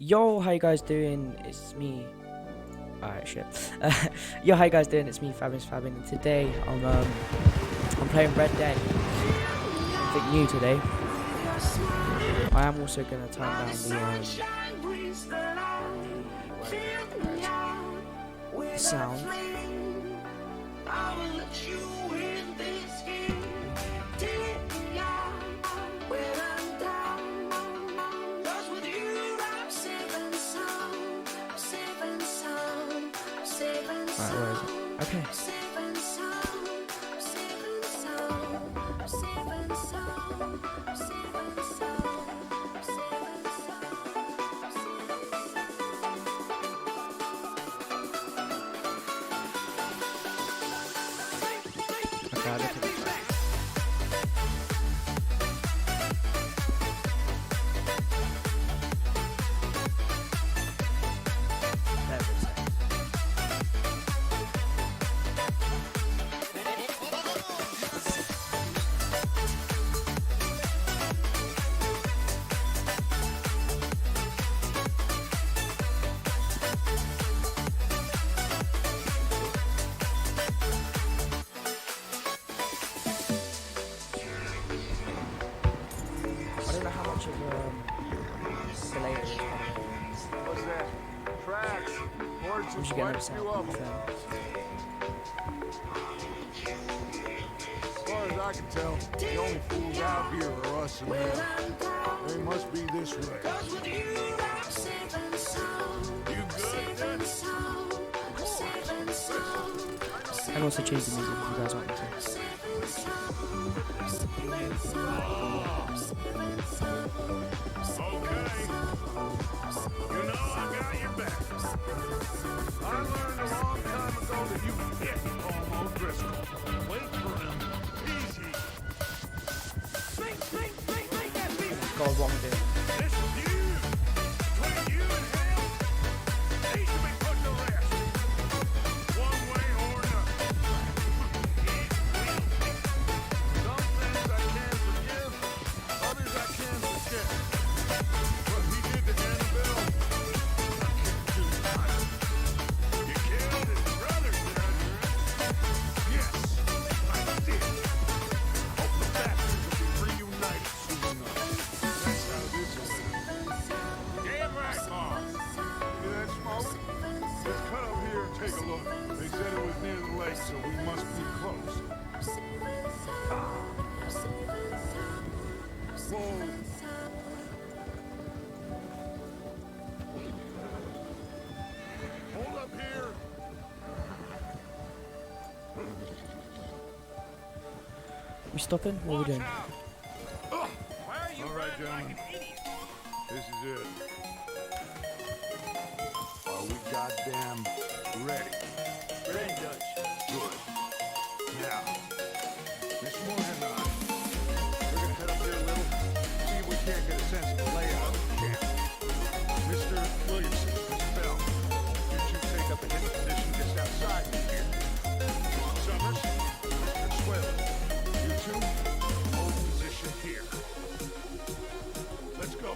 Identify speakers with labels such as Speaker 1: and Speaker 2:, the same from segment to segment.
Speaker 1: Yo, how you guys doing? It's me. Alright, shit. Yo, how you guys doing? It's me, Fabbing, and today I'm playing Red Dead. Something new today. I am also gonna turn down the sound. Alright, where is it? Okay. Okay, I'll look at it. There it is. I don't know how much of delay it is.
Speaker 2: What's that? Tracks. Words
Speaker 1: We
Speaker 2: of
Speaker 1: should get another
Speaker 2: what
Speaker 1: sound.
Speaker 2: you up. As far as I can tell, the only fools out here are us and them. They must be this way. You good, then?
Speaker 1: And also change the music if you guys want me to.
Speaker 2: Okay. You know I got your back. I learned a long time ago that you hit Homo Driscoll. Wait for him. Easy. Think that beat.
Speaker 1: God, what am I doing?
Speaker 2: This is you. Between you and him, he should be put to rest. One way or another. He's guilty. Some things I can forgive, others I can't forget. What he did to Annabelle, I can't do either. You killed his brother, did you? Yes, I did. Hope the bastards will be reunited soon enough. That's how this will end. Damn right, Mom. See that smoke? Let's cut up here and take a look. They said it was near the lake, so we must be close. Whoa. Hold up here.
Speaker 1: We stopping? What are we doing?
Speaker 2: All right, gentlemen. This is it. Are we goddamn ready? Ready, Dutch. Good. Now, Miss Moore and I, we're gonna head up there a little, see if we can't get a sense of the layout of the camp. Mr. Williamson, Miss Bell, you two take up a hidden position just outside of here. Summers, Mr. Swell, you two hold position here. Let's go.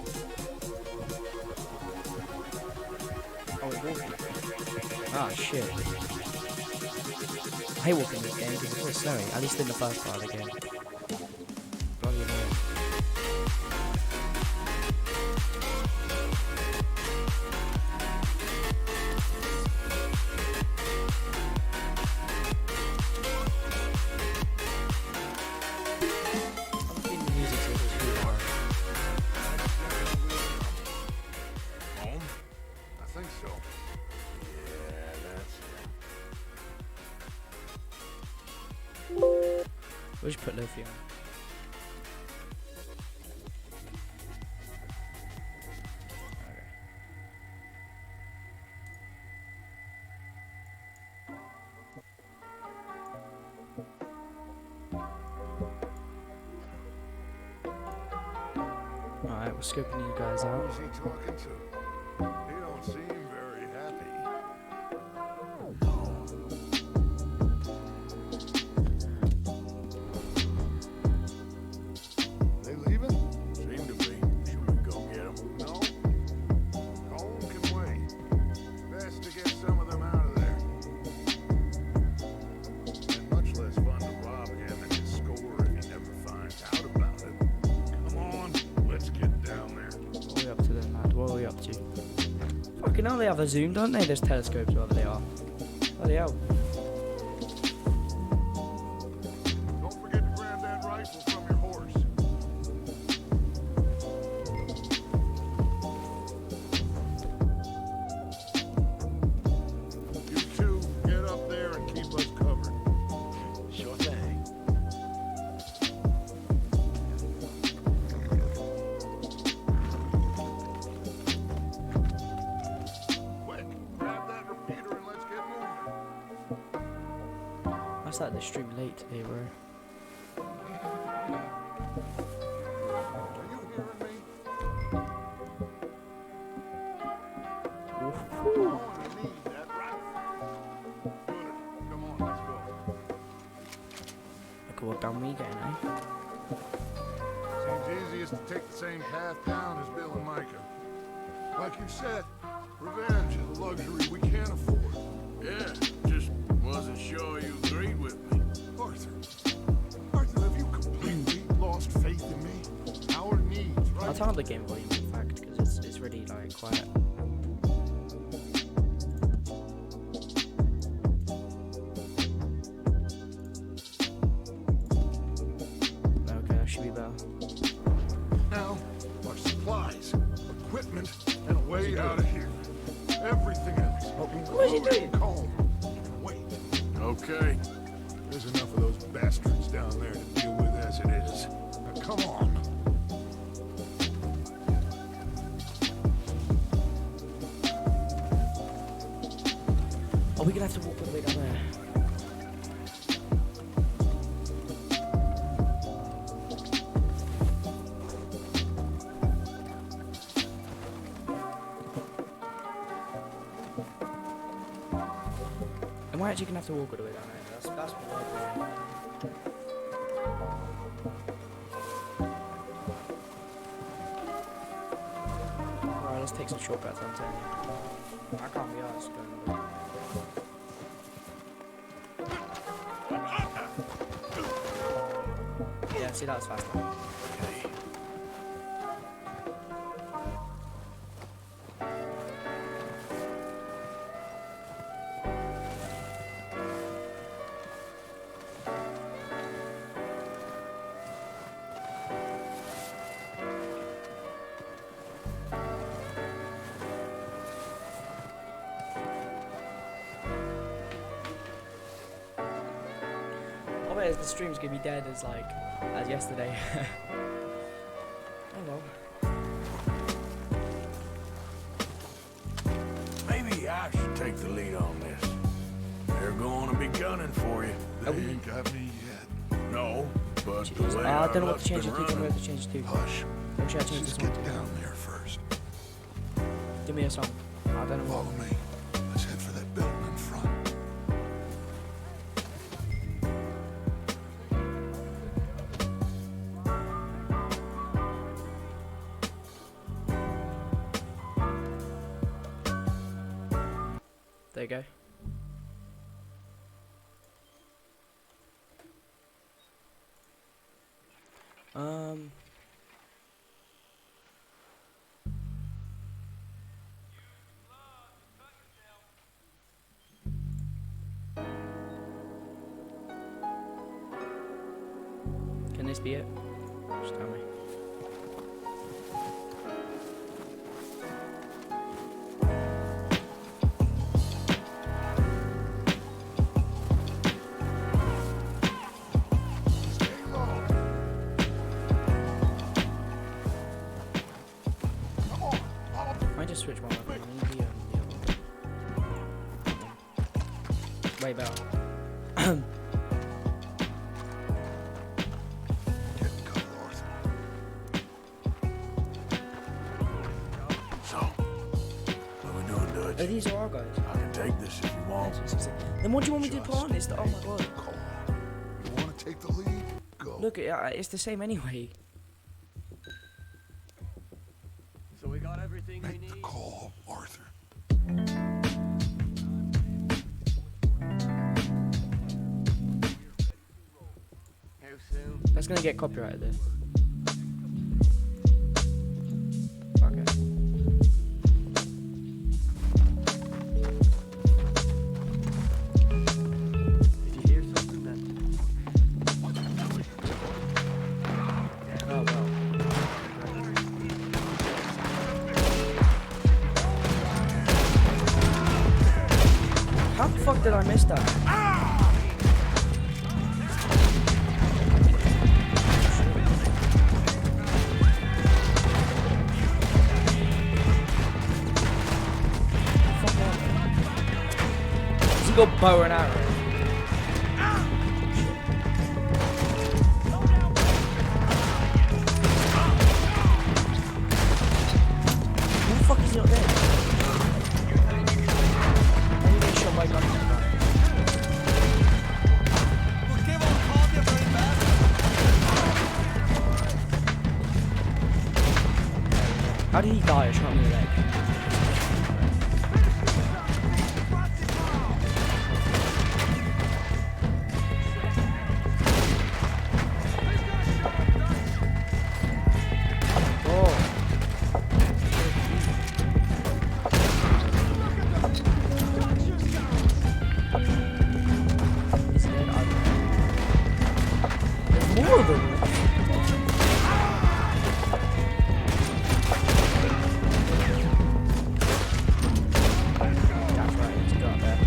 Speaker 1: Oh, we're walking. Ah, shit. I hate walking this game because it's always snowy, at least in the first part of the game. Bloody annoying. I'm feeling the music so it's really hard.
Speaker 2: Home? I think so. Yeah, that's it.
Speaker 1: We'll just put Luffy on. Okay. Alright, we're scoping you guys out.
Speaker 2: Who's he talking to? He don't seem very happy. They leaving? Seem to be. Should we go get them? No?
Speaker 1: Fucking hell, they have a zoom, don't they? There's telescopes wherever they are. Bloody hell.
Speaker 2: Don't forget to grab that rifle from your horse. You two, get up there and keep us covered.
Speaker 3: Sure thing.
Speaker 2: Quick, grab that repeater and let's get moving.
Speaker 1: I started the stream late today, bro.
Speaker 2: Are you hearing me?
Speaker 1: Ooh.
Speaker 2: Oh, you need that rifle. Good. Come on, let's go.
Speaker 1: Look at what gun we getting, eh?
Speaker 2: Seems easiest to take the same path down as Bill and Micah. Like you said, revenge is a luxury we can't afford.
Speaker 4: Yeah, just wasn't sure you agreed with me.
Speaker 2: Arthur, have you completely lost faith in me? Our needs, right?
Speaker 1: I'll turn up the game volume, in fact, because it's really like quiet. Okay, that should be better.
Speaker 2: Now, our supplies, equipment, and a way out of here. Everything else,
Speaker 1: What is he doing?
Speaker 2: calm. Wait,
Speaker 4: Okay.
Speaker 2: there's enough of those bastards down there to deal with as it is. Now, come on.
Speaker 1: Are we gonna have to walk all the way down there? Am I actually gonna have to walk all the way down there? That's what I'm wondering. Alright, let's take some shortcuts, I'm telling you. I can't be arsed going all the way. Yeah, see, that was faster.
Speaker 4: Okay.
Speaker 1: I bet the stream's gonna be dead as yesterday. Oh well.
Speaker 4: Maybe I should take the lead on this. They're going to be gunning for you.
Speaker 2: They ain't got me yet.
Speaker 4: No, but the way
Speaker 1: I don't know what
Speaker 4: luck's
Speaker 1: to change
Speaker 4: been
Speaker 1: it to. Don't know
Speaker 4: running,
Speaker 1: what to change it to.
Speaker 2: Hush.
Speaker 1: What should I change
Speaker 2: Just
Speaker 1: this one
Speaker 2: get
Speaker 1: to?
Speaker 2: down there first.
Speaker 1: Give me a song. I don't know what.
Speaker 2: Follow me. Let's head for that building in front.
Speaker 1: There you go. Can this be it? Just tell me.
Speaker 2: Stay low. Come on. Follow
Speaker 1: I just switch one weapon. I need the other one. Way better.
Speaker 2: Get in cover, Arthur.
Speaker 4: So, what are we doing,
Speaker 1: Oh,
Speaker 4: Dutch?
Speaker 1: these are our guys.
Speaker 4: I can take this if you want.
Speaker 1: Then what do you want me to put on this? Oh my god.
Speaker 2: Call. You want to take the lead? Go.
Speaker 1: Look, it's the same anyway.
Speaker 3: So we got everything we
Speaker 2: Make the
Speaker 3: need.
Speaker 2: call, Arthur.
Speaker 3: How soon?
Speaker 1: That's gonna get copyrighted then. Fuck it. fuck did I miss that? Fuck that. Has he got bow and arrow? Who the fuck is he up there? I need to make sure my gun is back. How did he die? I shot him in the leg. Oh. Is it? I don't know. There's more of them. That's right, let's go up there.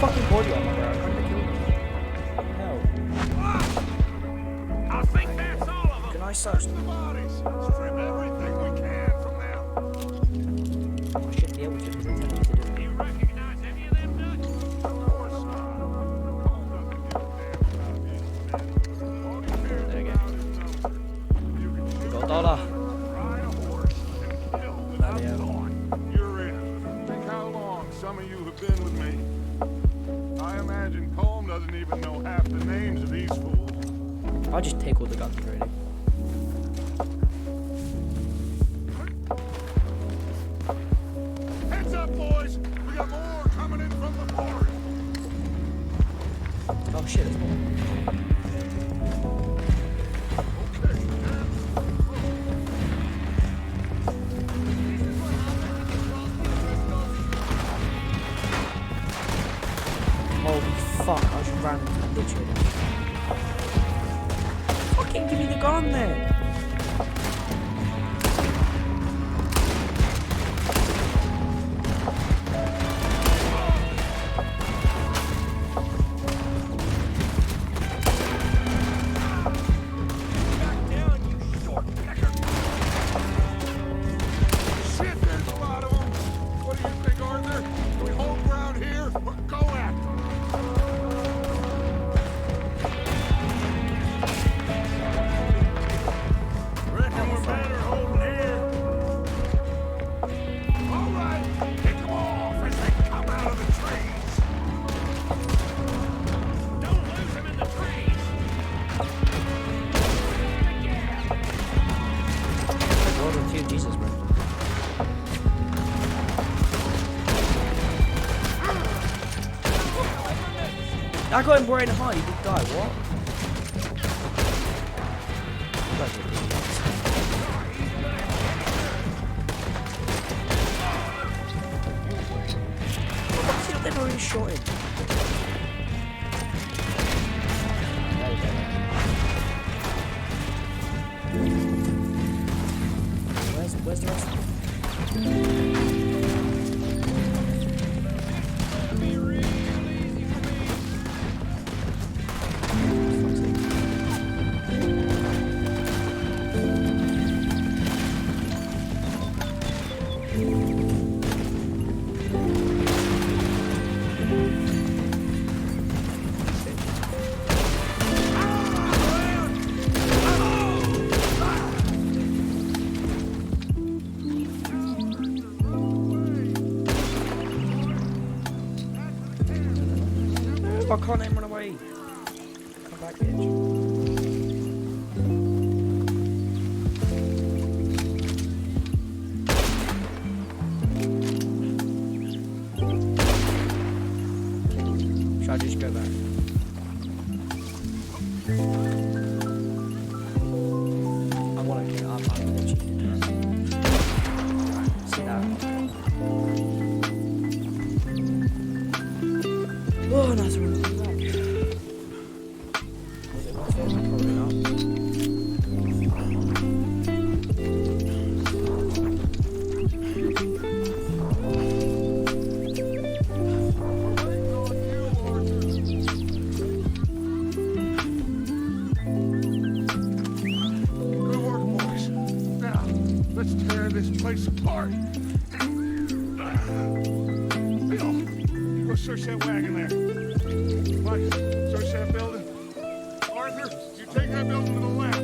Speaker 1: Fucking body armor, bro. I'm trying to kill him. Hell.
Speaker 2: I think that's all of them.
Speaker 1: Can I search
Speaker 2: The
Speaker 1: them?
Speaker 2: bodies. Strip everything we can from them.
Speaker 1: I should be able to because they're telling me to do it.
Speaker 2: Do you recognize any of them nuts? Of course not. Paul doesn't give a damn about his men. All he cares
Speaker 1: There you go.
Speaker 2: about is numbers. You can shoot
Speaker 1: Got a dollar.
Speaker 2: ride a horse, and kill without
Speaker 1: Bloody hell.
Speaker 2: thought. You're in. Think how long some of you have been with me. I imagine Colm doesn't even know half the names of these fools.
Speaker 1: I'll just take all the guns, really.
Speaker 2: Heads up, boys! We got more coming in from the forest.
Speaker 1: Oh shit, there's more.
Speaker 2: Okay,
Speaker 1: Holy fuck, I just ran into literally. Fucking give me the gun then!
Speaker 2: shit, there's a lot of them. What do you think, Arthur? Do we hold ground here or go at them? Reckon we're better holding here. All right, kick them off as they come out of the trees. Don't lose them in the trees.
Speaker 1: World War II, Jesus, bro. I got him wearing hard, he did die, what? You guys are idiots. What? They've already shot him. There we go. Where's the rest of them? I can't let him run away. Come back. Should I just go back? I want to get up. I'm gonna cheat it. See that? Oh, nice one. Probably not.
Speaker 2: Good work, boys. Now, let's tear this place apart. Bill, go search that wagon there. Mike, search that building. Arthur, you take that building to the left.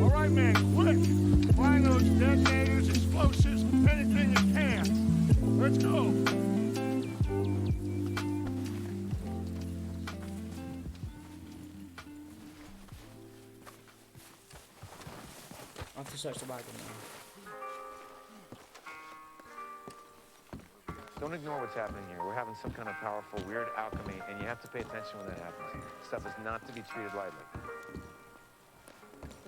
Speaker 2: All right, man, quick. Find those detonators, explosives, anything you can. Let's go.
Speaker 1: I have to search the wagon now.
Speaker 5: Don't ignore what's happening here. We're having some kind of powerful, weird alchemy, and you have to pay attention when that happens. Stuff is not to be treated lightly.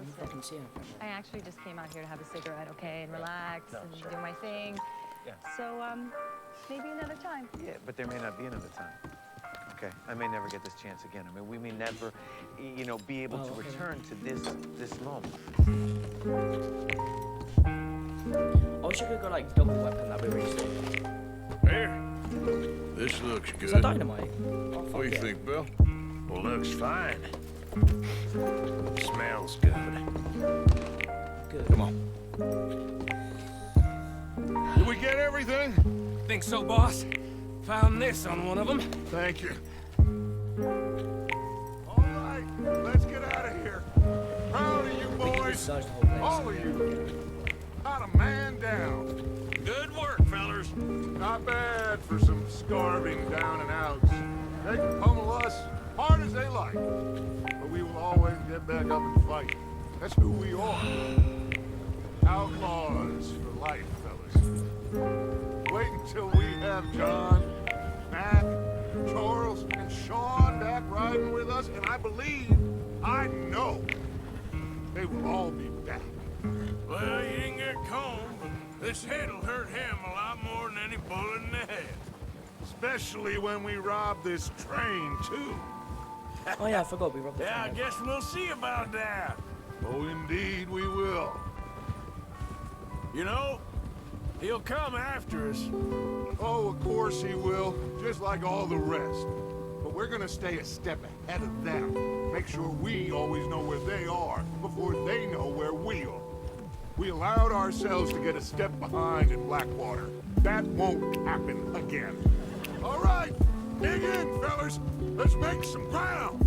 Speaker 1: You fucking see anything?
Speaker 6: I actually just came out here to have a cigarette, okay, and relax and do my thing.
Speaker 5: Yeah.
Speaker 6: So, maybe another time.
Speaker 5: Yeah, but there may not be another time. Okay, I may never get this chance again. I mean, we may never, you know, be able to return to this moment.
Speaker 1: I wish I could go like double weapon. That'd be really sick.
Speaker 4: Here. This looks
Speaker 1: Is
Speaker 4: good.
Speaker 1: that dynamite? Oh,
Speaker 4: What
Speaker 1: fuck
Speaker 4: do you
Speaker 1: yeah.
Speaker 4: think, Bill? Well, looks fine. Smells good.
Speaker 1: Good.
Speaker 4: Come on.
Speaker 2: Did we get everything?
Speaker 7: Think so, boss? Found this on one of them.
Speaker 2: Thank you. All right, let's get out of here. Proud of you
Speaker 1: We can
Speaker 2: boys.
Speaker 1: just search the whole place.
Speaker 2: All of you. Not a man down.
Speaker 7: Good work, fellers.
Speaker 2: Not bad for some starving down and outs. They can pummel us hard as they like. But we will always get back up and fight. That's who we are. Outlaws for life, fellas. Wait until we have John, Matt, Charles, and Sean back riding with us, and I know, they will all be back.
Speaker 4: Well, you didn't get Combe, but this head'll hurt him a lot more than any bullet in the head.
Speaker 2: Especially when we rob this train, too.
Speaker 1: Oh yeah, I forgot we robbed the
Speaker 4: Yeah, I
Speaker 1: train.
Speaker 4: guess we'll see about that.
Speaker 2: Oh, indeed we will.
Speaker 4: You know, he'll come after us.
Speaker 2: Oh, of course he will, just like all the rest. But we're gonna stay a step ahead of them. Make sure we always know where they are before they know where we are. We allowed ourselves to get a step behind in Blackwater. That won't happen again. All right, dig in, fellas. Let's make some ground.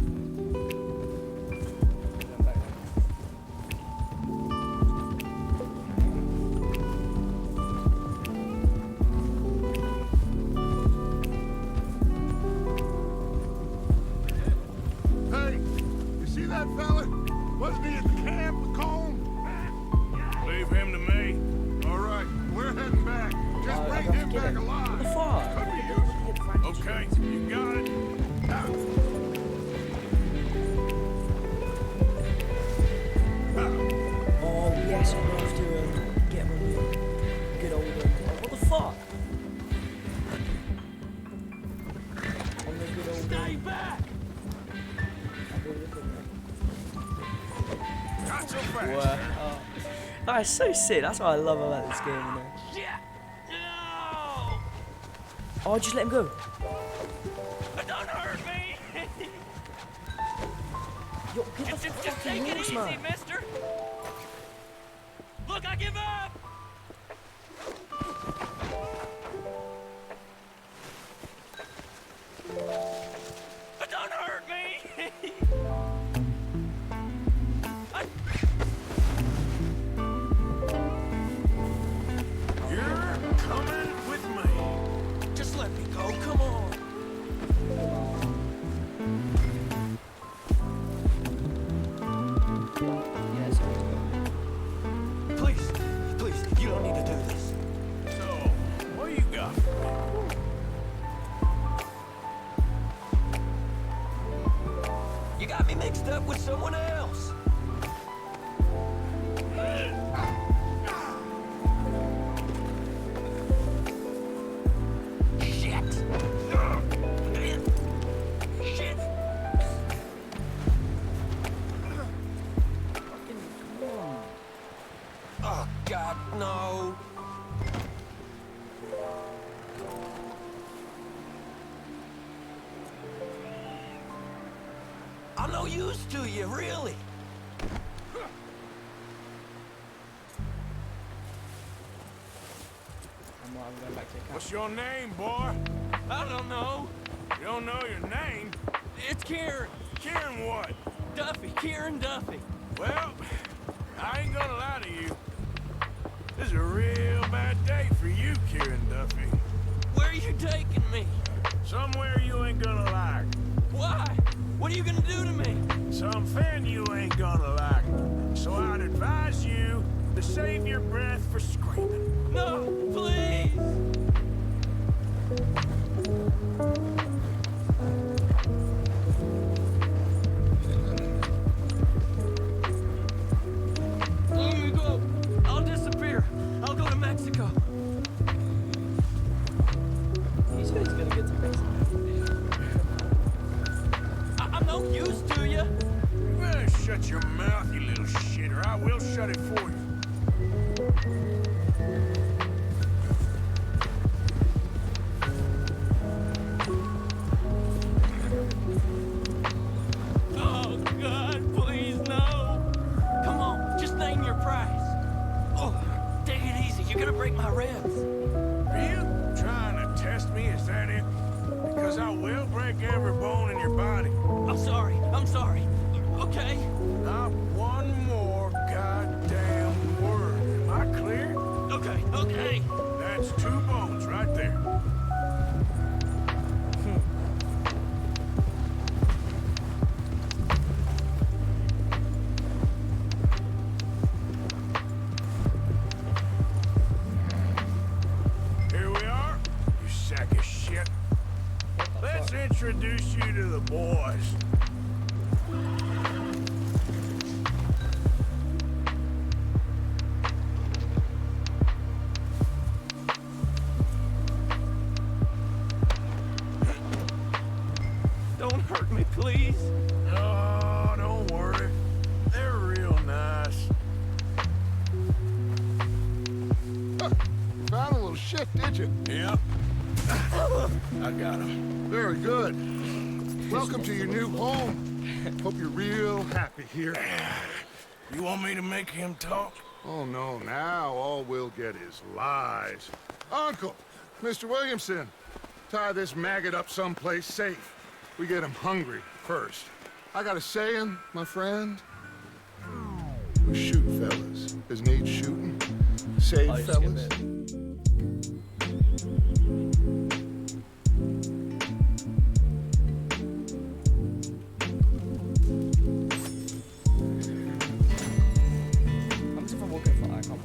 Speaker 2: Hey, you see that fella? Wasn't he at the camp with Combe?
Speaker 4: Leave him to me.
Speaker 2: All right, we're heading back. Just
Speaker 1: I
Speaker 2: bring
Speaker 1: have to
Speaker 2: him
Speaker 1: kill
Speaker 2: back
Speaker 1: him.
Speaker 2: alive.
Speaker 1: What the fuck?
Speaker 2: Could be useful.
Speaker 4: Okay, you got it.
Speaker 1: Oh yes, I'm gonna have to get him on the good old. What the fuck? On the good old.
Speaker 7: Stay back!
Speaker 4: Not so fast.
Speaker 1: Wow. That is so sick. That's what I love about this game. You know?
Speaker 7: Shit! No!
Speaker 1: Oh, just let him go.
Speaker 7: Don't hurt me!
Speaker 1: Yo, get the
Speaker 7: Just
Speaker 1: fucking
Speaker 7: take it
Speaker 1: horse,
Speaker 7: easy,
Speaker 1: man.
Speaker 7: mister! Look, I give up! Don't hurt me!
Speaker 4: You're coming with me.
Speaker 7: Just let me go, come on! got me mixed up with someone else. Shit. Shit. Oh, God, no. I'm no use to you, really.
Speaker 1: I'm going back to the camp.
Speaker 4: What's your name, boy?
Speaker 7: I don't know.
Speaker 4: You don't know your name?
Speaker 7: It's Kieran.
Speaker 4: Kieran what?
Speaker 7: Duffy. Kieran Duffy.
Speaker 4: Well, I ain't gonna lie to you. This is a real bad day for you, Kieran Duffy.
Speaker 7: Where are you taking me?
Speaker 4: Somewhere you ain't gonna like.
Speaker 7: Why? What are you gonna do to me?
Speaker 4: Something you ain't gonna like. So I'd advise you to save your breath for screaming.
Speaker 7: No, please. Let me go. I'll disappear. I'll go to Mexico.
Speaker 1: He said he's gonna get to Mexico.
Speaker 7: I'm no use to you.
Speaker 4: You better shut your mouth, you little shit, or I will shut it for you.
Speaker 7: Oh, God, please, no. Come on, just name your price. Oh, take it easy. You're gonna break my ribs.
Speaker 4: Are you trying to test me? Is that it? Because I will break every bone in your body.
Speaker 7: I'm sorry. I'm sorry. Okay?
Speaker 4: Not one more goddamn word. Am I clear?
Speaker 7: Okay, okay.
Speaker 4: That's 2 bones right there. Here we are, you sack of shit. Let's introduce you to the boys.
Speaker 7: Don't hurt me, please.
Speaker 4: Oh, don't worry. They're real nice.
Speaker 8: Found a little shit, did you?
Speaker 4: Yep. I got him.
Speaker 8: Very good. Welcome to your new home. Hope you're real happy here.
Speaker 4: You want me to make him talk?
Speaker 8: Oh, no, now all we'll get is lies. Uncle, Mr. Williamson, tie this maggot up someplace safe. We get him hungry first. I got a saying, my friend. We shoot fellas as needs shooting. Save
Speaker 1: Oh, you skip
Speaker 8: fellas.
Speaker 1: it. I'm just walking for I can't.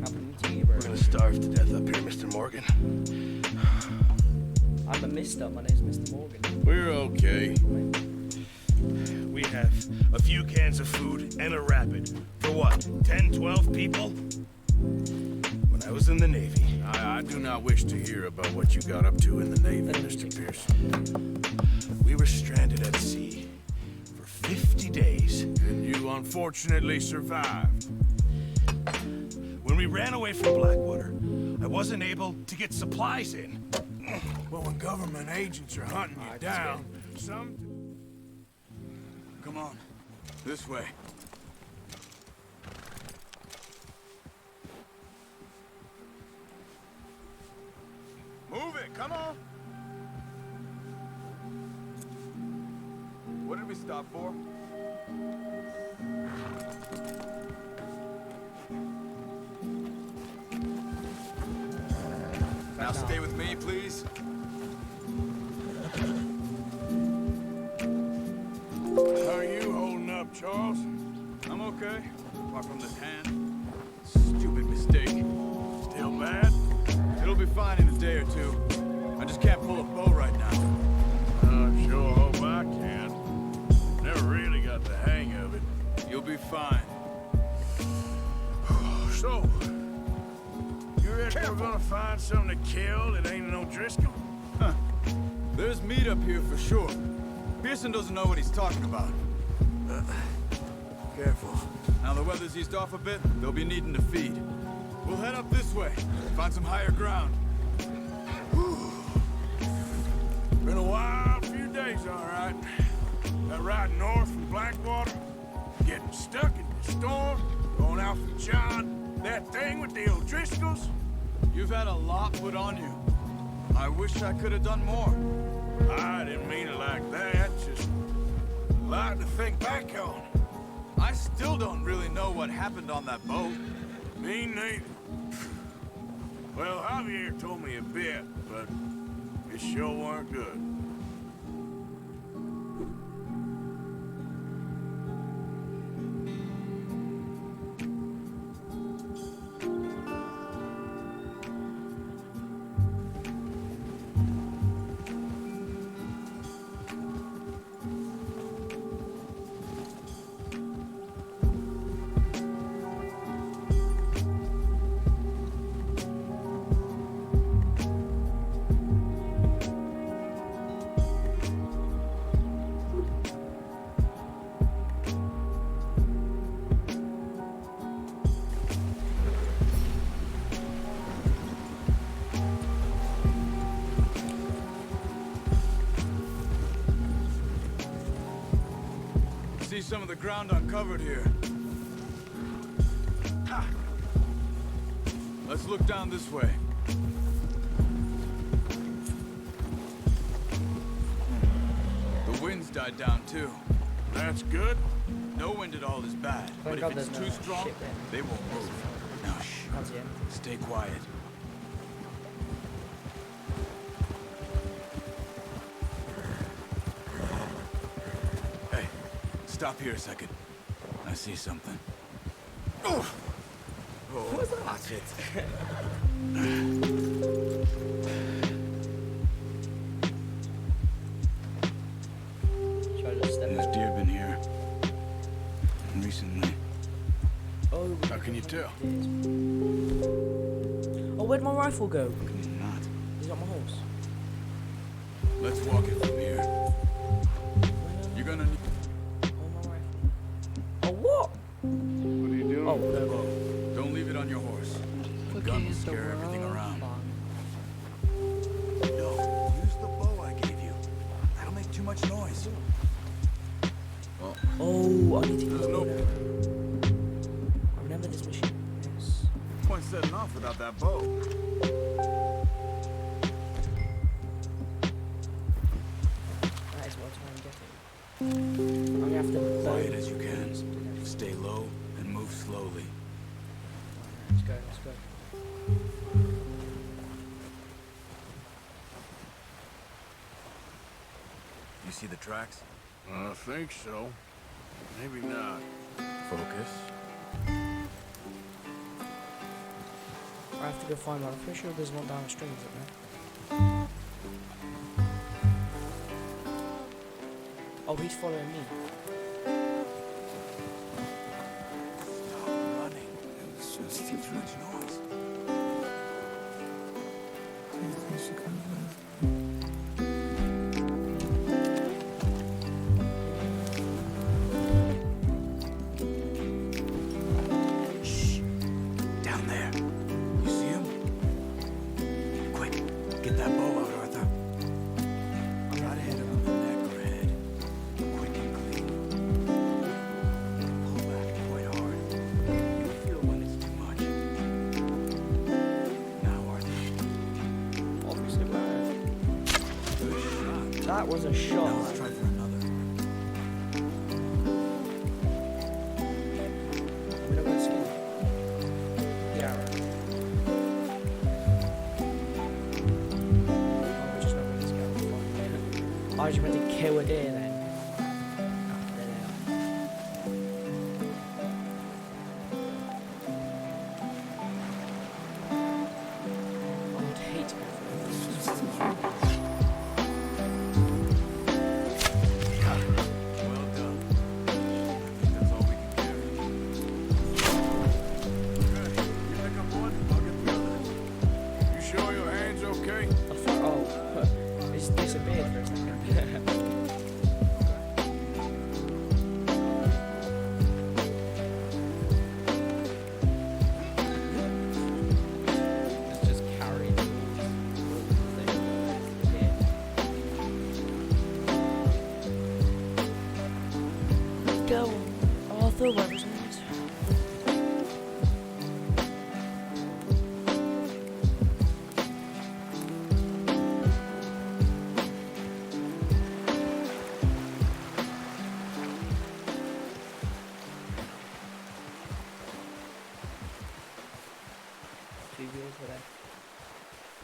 Speaker 1: Happened to you, bro?
Speaker 3: We're gonna starve to death up here, Mr. Morgan.
Speaker 1: I'm a mister. My name's Mr. Morgan.
Speaker 2: We're okay. We have a few cans of food and a rapid. For what, 10, 12 people? When I was in the Navy.
Speaker 4: I do not wish to hear about what you got up to in the Navy, Mr. Pearson.
Speaker 2: We were stranded at sea for 50 days.
Speaker 4: And you unfortunately survived.
Speaker 2: When we ran away from Blackwater, I wasn't able to get supplies in.
Speaker 4: But when government agents are hunting you down, some... Come on, this way. Move it, come on! What did we stop for? Now stay with me, please. How are you holding up, Charles?
Speaker 2: I'm okay.
Speaker 4: apart from this hand. Stupid mistake. Still bad? It'll be fine in a day or two. I just can't pull a bow right now.
Speaker 2: I sure hope I can. Never really got the hang of it.
Speaker 4: You'll be fine.
Speaker 2: So, you reckon we're gonna find something to kill that ain't no Driscoll?
Speaker 4: Huh. There's meat up here for sure. Pearson doesn't know what he's talking about. Careful. Now the weather's eased off a bit, they'll be needing to feed. We'll head up this way, find some higher ground.
Speaker 2: Been a wild few days, all right. That ride north from Blackwater, getting stuck in the storm, going out from John, that thing with the O'Driscolls.
Speaker 4: You've had a lot put on you. I wish I could have done more.
Speaker 2: I didn't mean it like that, just a lot to think back on.
Speaker 4: I still don't really know what happened on that boat.
Speaker 2: Me neither. Well, Javier told me a bit, but it sure weren't good.
Speaker 4: See some of the ground uncovered here. Ha! Let's look down this way. The wind's died down too.
Speaker 2: That's good.
Speaker 4: No wind at all is bad,
Speaker 1: Thank
Speaker 4: but
Speaker 1: God
Speaker 4: if it's
Speaker 1: there's
Speaker 4: too
Speaker 1: no
Speaker 4: strong,
Speaker 1: ship there.
Speaker 4: they won't move. Now shh.
Speaker 1: Can't see him.
Speaker 4: Stay quiet. Hey, stop here a second. I see something. Oh, that's it.
Speaker 1: Should I just step
Speaker 4: There's
Speaker 1: back?
Speaker 4: deer been here recently.
Speaker 1: Oh,
Speaker 2: How can you tell?
Speaker 1: oh, where'd my rifle go?
Speaker 4: Not.
Speaker 1: He's not my horse.
Speaker 4: Let's walk it from here. You're gonna need.
Speaker 1: Oh, my rifle. Oh, what?
Speaker 2: What are you doing?
Speaker 1: Oh, no.
Speaker 4: Don't leave it on your horse. The gun will scare everything around. No, use the bow I gave you. That'll make too much noise.
Speaker 1: Oh, I need to
Speaker 4: There's
Speaker 1: go
Speaker 4: no
Speaker 1: there. I remember this machine. Yes.
Speaker 4: point setting off without that bow.
Speaker 1: That is what I'm getting. I'm gonna have to
Speaker 4: Quiet as you can. Stay low and move slowly.
Speaker 1: Let's go, let's go.
Speaker 4: You see the tracks?
Speaker 2: I think so. Maybe not.
Speaker 4: Focus.
Speaker 1: I have to go find one. I'm pretty sure there's one down the street, isn't there? Oh, he's following me.
Speaker 4: Stop running. It's just too much noise. Shh. Down there. You see him? Quick, get that bow out, Arthur. Try to hit him on the neck or head. Quick and clean. Pull back quite hard. You'll feel when it's too much. Now, Arthur.
Speaker 1: Obviously, man.
Speaker 4: Good shot.
Speaker 1: That was a
Speaker 4: Now
Speaker 1: shot.
Speaker 4: let's try for another.
Speaker 1: We're not gonna see. Yeah, right. Oh, we're just not going to go. I just went to kill a deer then. go, Arthur, whatever his name is.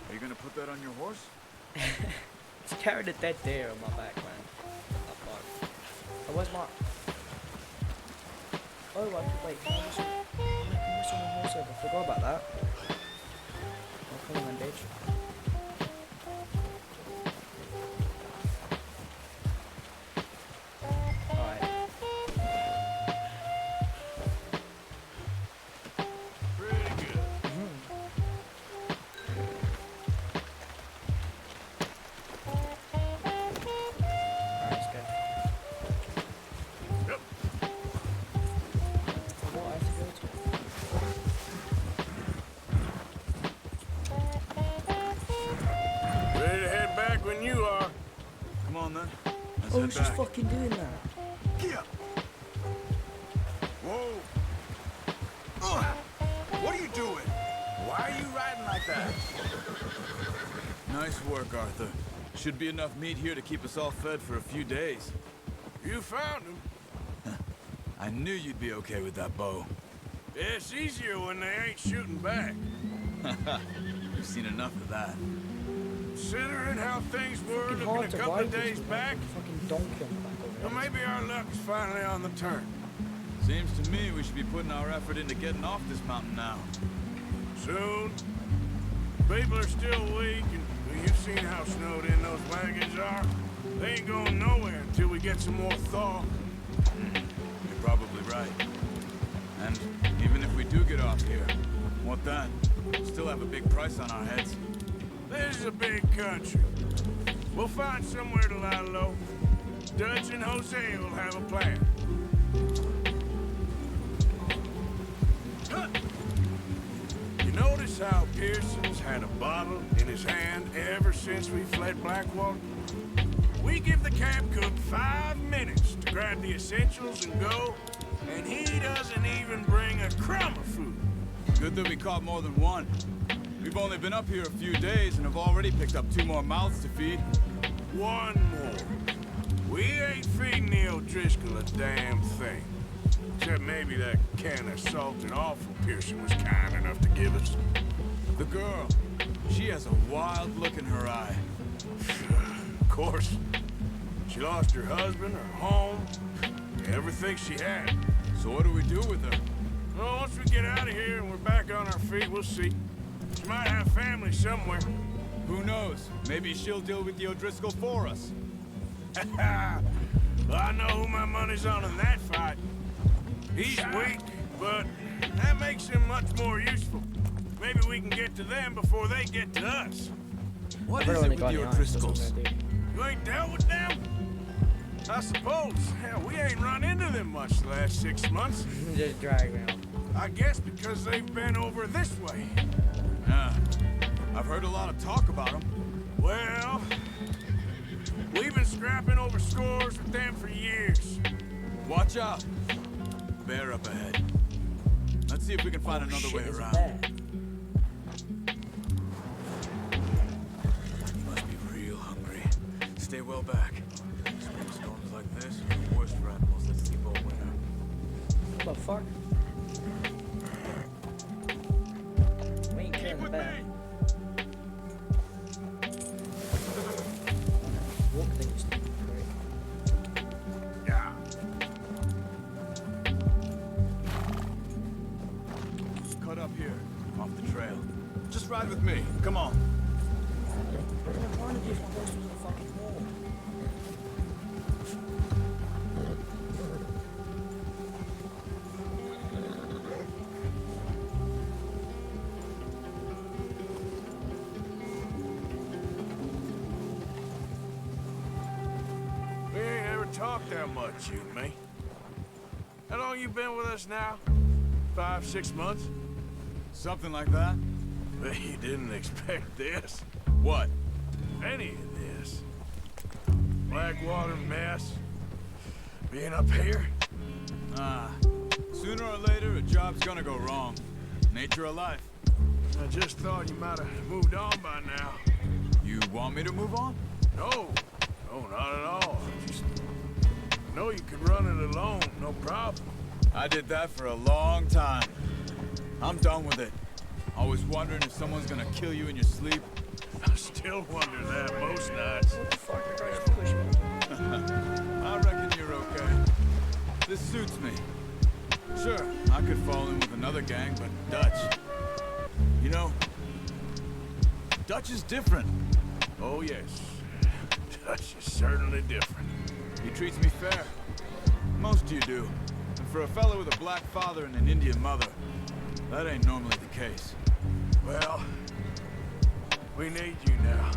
Speaker 4: Are you gonna put that on your horse?
Speaker 1: It's carrying a dead deer on my back, man. That fuck. Oh, where's my... Oh, I could wait. Can I whistle on the horse over? I forgot about that. Oh, come on then, bitch. Alright.
Speaker 2: Pretty good.
Speaker 1: Alright, let's go.
Speaker 2: Yep.
Speaker 1: What I have to go to?
Speaker 2: Ready to head back when you are.
Speaker 4: Come on then. Let's
Speaker 1: Oh,
Speaker 4: head
Speaker 1: he's just
Speaker 4: back.
Speaker 1: fucking doing that.
Speaker 4: Get up. Whoa. What are you doing? Why are you riding like that? Nice work, Arthur. Should be enough meat here to keep us all fed for a few days.
Speaker 2: You found him.
Speaker 4: I knew you'd be okay with that bow.
Speaker 2: It's easier when they ain't shooting back.
Speaker 4: We've seen enough of that.
Speaker 2: Considering how things were
Speaker 1: Fucking
Speaker 2: looking
Speaker 1: hard
Speaker 2: a
Speaker 1: to
Speaker 2: couple
Speaker 1: ride
Speaker 2: of
Speaker 1: this
Speaker 2: days
Speaker 1: with
Speaker 2: back,
Speaker 1: fucking donkey on the back
Speaker 2: well,
Speaker 1: already.
Speaker 2: maybe our luck is finally on the turn.
Speaker 4: Seems to me we should be putting our effort into getting off this mountain now.
Speaker 2: Soon. People are still weak, and well, you've seen how snowed in those wagons are. They ain't going nowhere until we get some more thaw.
Speaker 4: You're probably right. And even if we do get off here, what then? We'll still have a big price on our heads.
Speaker 2: This is a big country. We'll find somewhere to lie low. Dutch and Jose will have a plan. Huh. You notice how Pearson's had a bottle in his hand ever since we fled Blackwater? We give the camp cook 5 minutes to grab the essentials and go, and he doesn't even bring a crumb of food.
Speaker 4: Good that we caught more than one. We've only been up here a few days and have already picked up 2 more mouths to feed.
Speaker 2: One more. We ain't feeding the O'Driscoll a damn thing. Except maybe that can of salted offal Pearson was kind enough to give us.
Speaker 4: The girl, she has a wild look in her eye.
Speaker 2: Of course. She lost her husband, her home, everything she had.
Speaker 4: So what do we do with her?
Speaker 2: Well, once we get out of here and we're back on our feet, we'll see. She might have family somewhere.
Speaker 4: Who knows? Maybe she'll deal with the O'Driscoll for us.
Speaker 2: Well, I know who my money's on in that fight. He's weak, but that makes him much more useful. Maybe we can get to them before they get to us.
Speaker 4: What
Speaker 1: I've
Speaker 4: is
Speaker 1: only
Speaker 4: it with
Speaker 1: got
Speaker 4: the
Speaker 1: the irons, that's what
Speaker 4: O'Driscolls?
Speaker 1: I'm gonna do.
Speaker 2: You ain't dealt with them? I suppose. Hell, we ain't run into them much the last 6 months.
Speaker 1: Just drag around.
Speaker 2: I guess because they've been over this way.
Speaker 4: Yeah. I've heard a lot of talk about them.
Speaker 2: Well, we've been scrapping over scores with them for years.
Speaker 4: Watch out. Bear up ahead. Let's see if we can find another
Speaker 1: Shit,
Speaker 4: way
Speaker 1: there's a
Speaker 4: around.
Speaker 1: bear.
Speaker 4: You must be real hungry. Stay well back. Spring storms like this are the worst for animals that sleep all winter.
Speaker 1: What the fuck? We ain't killing the bear. Walk things. Great.
Speaker 2: Yeah.
Speaker 4: Cut up here, off the trail. Just ride with me. Come on.
Speaker 1: I'm trying to do if my horse was a fucking wall.
Speaker 2: We ain't ever talked that much, you and me. How long you been with us now? 5, 6 months?
Speaker 4: Something like that?
Speaker 2: But you didn't expect this.
Speaker 4: What?
Speaker 2: Any of this. Blackwater mess. Being up here.
Speaker 9: Sooner or later, a job's gonna go wrong. Nature of life.
Speaker 2: I just thought you might have moved on by now.
Speaker 9: You want me to move on?
Speaker 2: No, not at all. Just know you could run it alone, no problem.
Speaker 9: I did that for a long time. I'm done with it. Always wondering if someone's gonna kill you in your sleep.
Speaker 2: I still wonder that most nights.
Speaker 9: I reckon you're okay. This suits me. Sure, I could fall in with another gang, but Dutch... You know, Dutch is different.
Speaker 2: Oh, yes. Dutch is certainly different.
Speaker 9: He treats me fair. Most of you do. And for a fellow with a black father and an Indian mother, that ain't normally the case.
Speaker 2: Well, we need you now.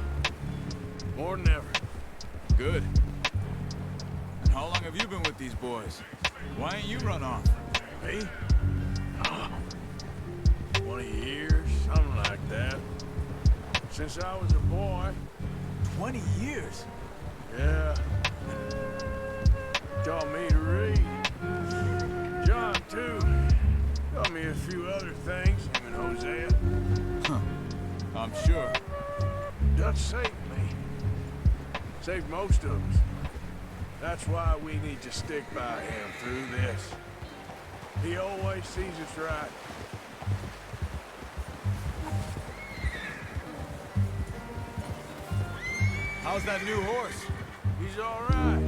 Speaker 2: More than ever.
Speaker 9: Good. And how long have you been with these boys? Why ain't you run off?
Speaker 2: Me? 20 years, something like that. Since I was a boy.
Speaker 9: 20 years?
Speaker 2: Yeah. Taught me to read. John, too. Taught me a few other things, him and Hosea.
Speaker 9: Huh. I'm sure.
Speaker 2: Dutch saved me. Saved most of us. That's why we need to stick by him through this. He always sees us right.
Speaker 9: How's that new horse?
Speaker 2: He's all right.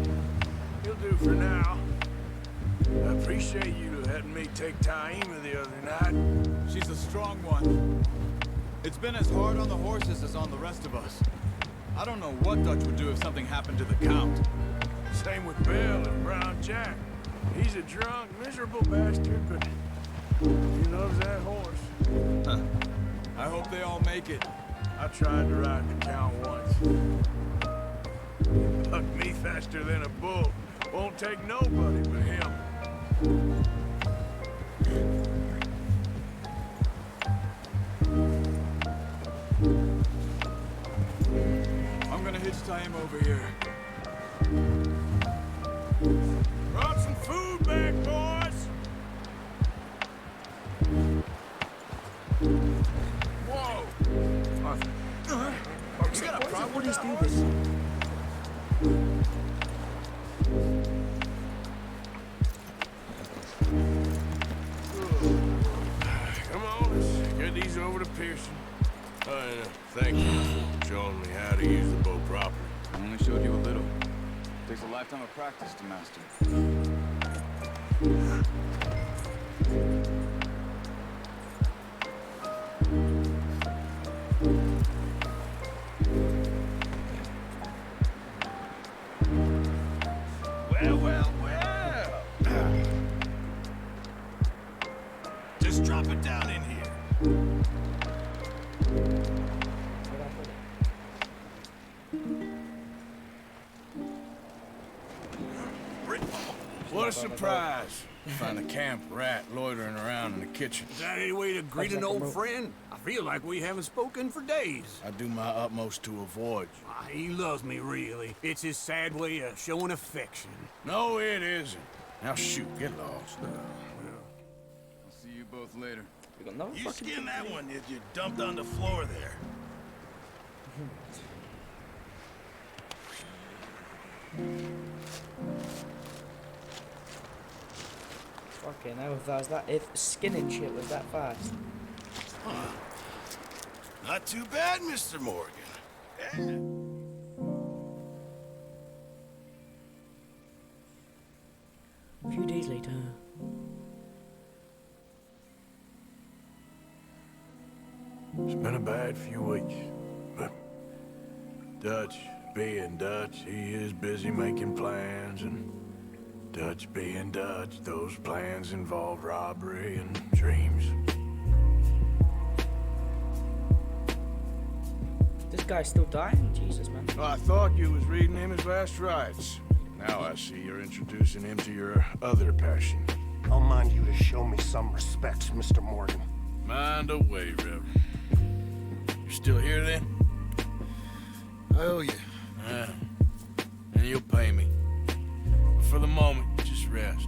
Speaker 2: He'll do for now. I appreciate you letting me take Taima the other night.
Speaker 9: She's a strong one. It's been as hard on the horses as on the rest of us. I don't know what Dutch would do if something happened to the Count.
Speaker 2: Same with Bill and Brown Jack. He's a drunk, miserable bastard, but he loves that horse.
Speaker 9: Huh. I hope they all make it.
Speaker 2: I tried to ride the Count once. Bucked me faster than a bull. Won't take nobody but him.
Speaker 9: I'm gonna hitch time over here.
Speaker 2: Brought some food back, boys. Whoa.
Speaker 1: He's got a problem. What is do this?
Speaker 2: Come on, let's get these over to Pearson. Thank you for showing me how to use the bow properly.
Speaker 9: I only showed you a little. Takes a lifetime of practice to master.
Speaker 2: Well. Just drop it down in here. What a surprise. Find a camp rat loitering around in the kitchen.
Speaker 10: Is that any way to greet an old friend? I feel like we haven't spoken for days.
Speaker 2: I do my utmost to avoid you.
Speaker 10: He loves me, really. It's his sad way of showing affection.
Speaker 2: No, it isn't. Now shoot, get lost.
Speaker 9: I'll see you both later.
Speaker 1: We got no
Speaker 2: You
Speaker 1: fucking
Speaker 2: skin that one that you dumped on the floor there.
Speaker 1: Fucking hell, if that was that, if skinning shit was that fast.
Speaker 2: Not too bad, Mr. Morgan. Yeah.
Speaker 1: A few days later.
Speaker 2: It's been a bad few weeks, but Dutch being Dutch, he is busy making plans, and Dutch being Dutch, those plans involve robbery and dreams.
Speaker 1: This guy's still dying? Jesus, man.
Speaker 2: Well, I thought you was reading him his last rites. Now I see you're introducing him to your other passion.
Speaker 3: I'll mind you to show me some respect, Mr. Morgan.
Speaker 2: Mind away, Reverend. You still here then?
Speaker 3: I owe you.
Speaker 2: Yeah. And you'll pay me. But for the moment, just rest.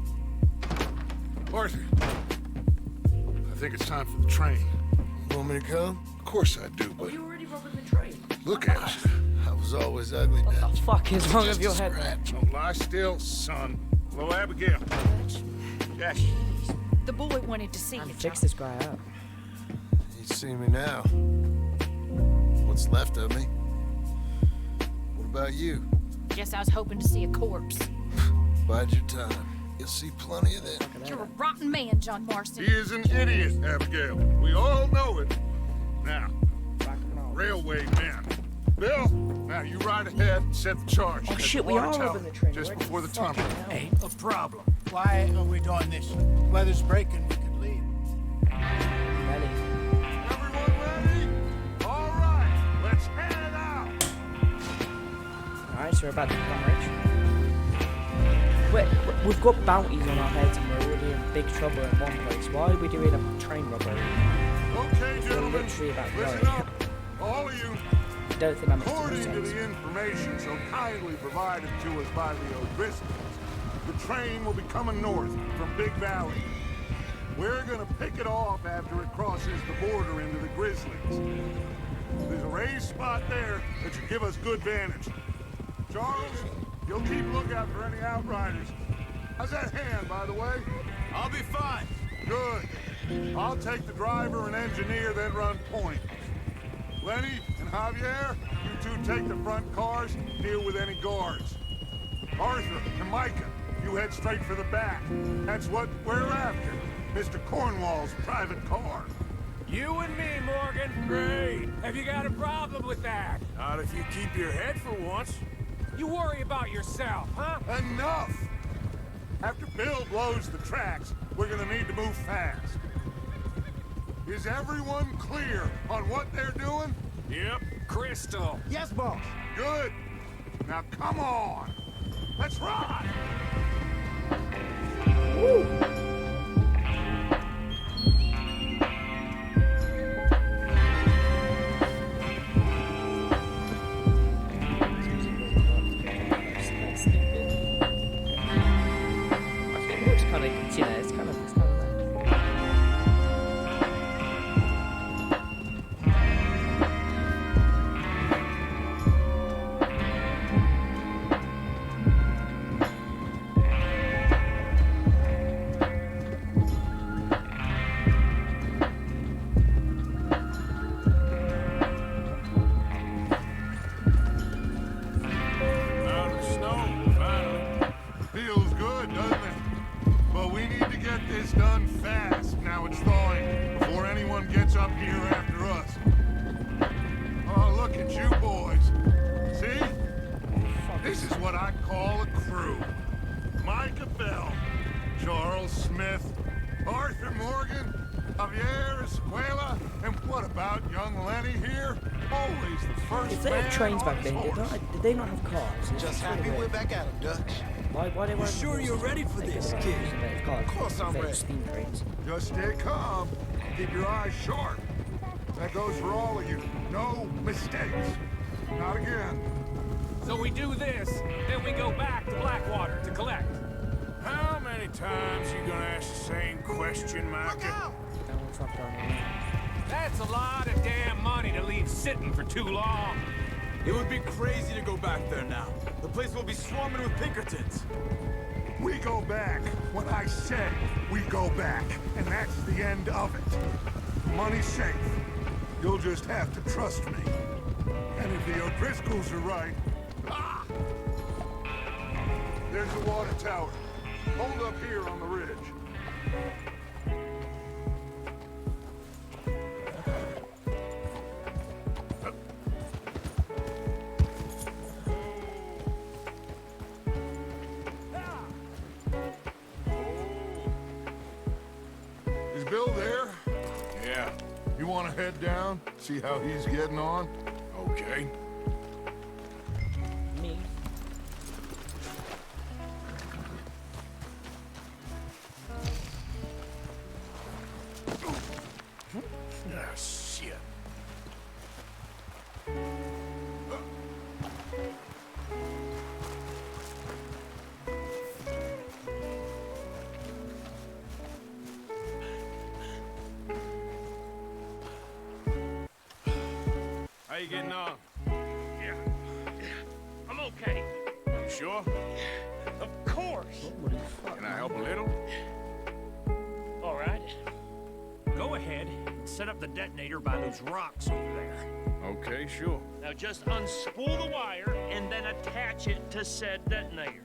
Speaker 8: Arthur, I think it's time for the train.
Speaker 11: You want me to come?
Speaker 8: Of course I do, but
Speaker 1: You already robbing the train.
Speaker 8: look at us.
Speaker 11: I was always ugly,
Speaker 1: What
Speaker 11: Dad.
Speaker 1: the fuck is wrong with
Speaker 11: Just
Speaker 1: your
Speaker 11: a
Speaker 1: head?
Speaker 11: scratch.
Speaker 8: Don't lie still, son. Hello, Abigail. Yes.
Speaker 12: The boy wanted to see
Speaker 1: Man,
Speaker 12: you,
Speaker 1: fix
Speaker 12: John.
Speaker 1: this guy up.
Speaker 11: You see me now. What's left of me? What about you?
Speaker 12: Guess I was hoping to see a corpse.
Speaker 11: Bide your time. You'll see plenty of that.
Speaker 12: You're a rotten man, John
Speaker 8: He
Speaker 12: Marston.
Speaker 8: is an idiot, Abigail. We all know it. Now,
Speaker 1: Back him off.
Speaker 8: railway men. Bill, now you ride ahead and set the charge.
Speaker 1: Oh
Speaker 8: at
Speaker 1: shit,
Speaker 8: the
Speaker 1: we
Speaker 8: water
Speaker 1: are
Speaker 8: tower
Speaker 1: robbing the train.
Speaker 8: just
Speaker 1: Where
Speaker 8: before the
Speaker 1: fucking
Speaker 8: tunnel.
Speaker 1: hell?
Speaker 10: Ain't a problem. Why are we doing this? Weather's breaking, we could leave.
Speaker 1: Ready?
Speaker 8: Everyone ready? All right, let's head out.
Speaker 1: Alright, so we're about to become rich. We've got bounties on our heads and we're already in big trouble in one place. Why are we doing a train robbery?
Speaker 8: Okay, gentlemen,
Speaker 1: literally about
Speaker 8: listen
Speaker 1: going.
Speaker 8: up. All of you,
Speaker 1: I don't think that makes too much
Speaker 8: according to
Speaker 1: sense.
Speaker 8: the information so kindly provided to us by the O'Driscolls, the train will be coming north from Big Valley. We're gonna pick it off after it crosses the border into the Grizzlies. There's a raised spot there that should give us good vantage. Charles, you'll keep lookout for any outriders. How's that hand, by the way?
Speaker 9: I'll be fine.
Speaker 8: Good. I'll take the driver and engineer, then run point. Lenny and Javier, you two take the front cars, deal with any guards. Arthur and Micah, you head straight for the back. That's what we're after. Mr. Cornwall's private car.
Speaker 10: You and me, Morgan. Great. Have you got a problem with that?
Speaker 9: Not if you keep your head for once.
Speaker 10: You worry about yourself, huh?
Speaker 8: Enough! After Bill blows the tracks, we're gonna need to move fast. Is everyone clear on what they're doing?
Speaker 10: Yep. Crystal.
Speaker 3: Yes, boss.
Speaker 8: Good. Now come on. Let's ride.
Speaker 1: It looks kind of, it's kind of nice.
Speaker 8: Out of snow, finally. Feels good, doesn't it? But we need to get this done fast. Now it's thawing, before anyone gets up here after us. Oh, look at you boys. See? This is what I call a crew. Micah Bell, Charles Smith, Arthur Morgan, Javier Escuela, and what about young Lenny here? Always the first
Speaker 1: If they
Speaker 8: man
Speaker 1: had trains
Speaker 8: on
Speaker 1: back
Speaker 8: his
Speaker 1: then,
Speaker 8: horse.
Speaker 1: did they not have cars? It's
Speaker 11: Just
Speaker 1: really
Speaker 11: happy we're
Speaker 1: weird.
Speaker 11: back at him, Dutch.
Speaker 1: Why they weren't
Speaker 11: sure you're ready for this, kid?
Speaker 1: Of
Speaker 11: course I'm ready.
Speaker 1: Steam trains.
Speaker 8: Just stay calm. Keep your eyes sharp. That goes for all of you. No mistakes. Not again.
Speaker 10: So we do this, then we go back to Blackwater to collect.
Speaker 8: How many times you gonna ask the same question, Micah?
Speaker 1: Don't fuck around.
Speaker 10: That's a lot of damn money to leave sitting for too long.
Speaker 9: It would be crazy to go back there now. The place will be swarming with Pinkertons.
Speaker 8: We go back when I say we go back, and that's the end of it. Money's safe. You'll just have to trust me. And if the O'Driscolls are right... Ah! There's the water tower. Hold up here on the ridge. Is Bill there?
Speaker 9: Yeah.
Speaker 8: You want to head down, see how he's getting on?
Speaker 9: Okay.
Speaker 1: Me?
Speaker 8: Ah, shit.
Speaker 10: you getting on?
Speaker 2: Yeah. I'm okay.
Speaker 10: You sure?
Speaker 2: Of course.
Speaker 10: Can I help a little?
Speaker 2: All right. Go ahead and set up the detonator by those rocks over there.
Speaker 10: Okay, sure.
Speaker 2: Now just unspool the wire and then attach it to said detonator.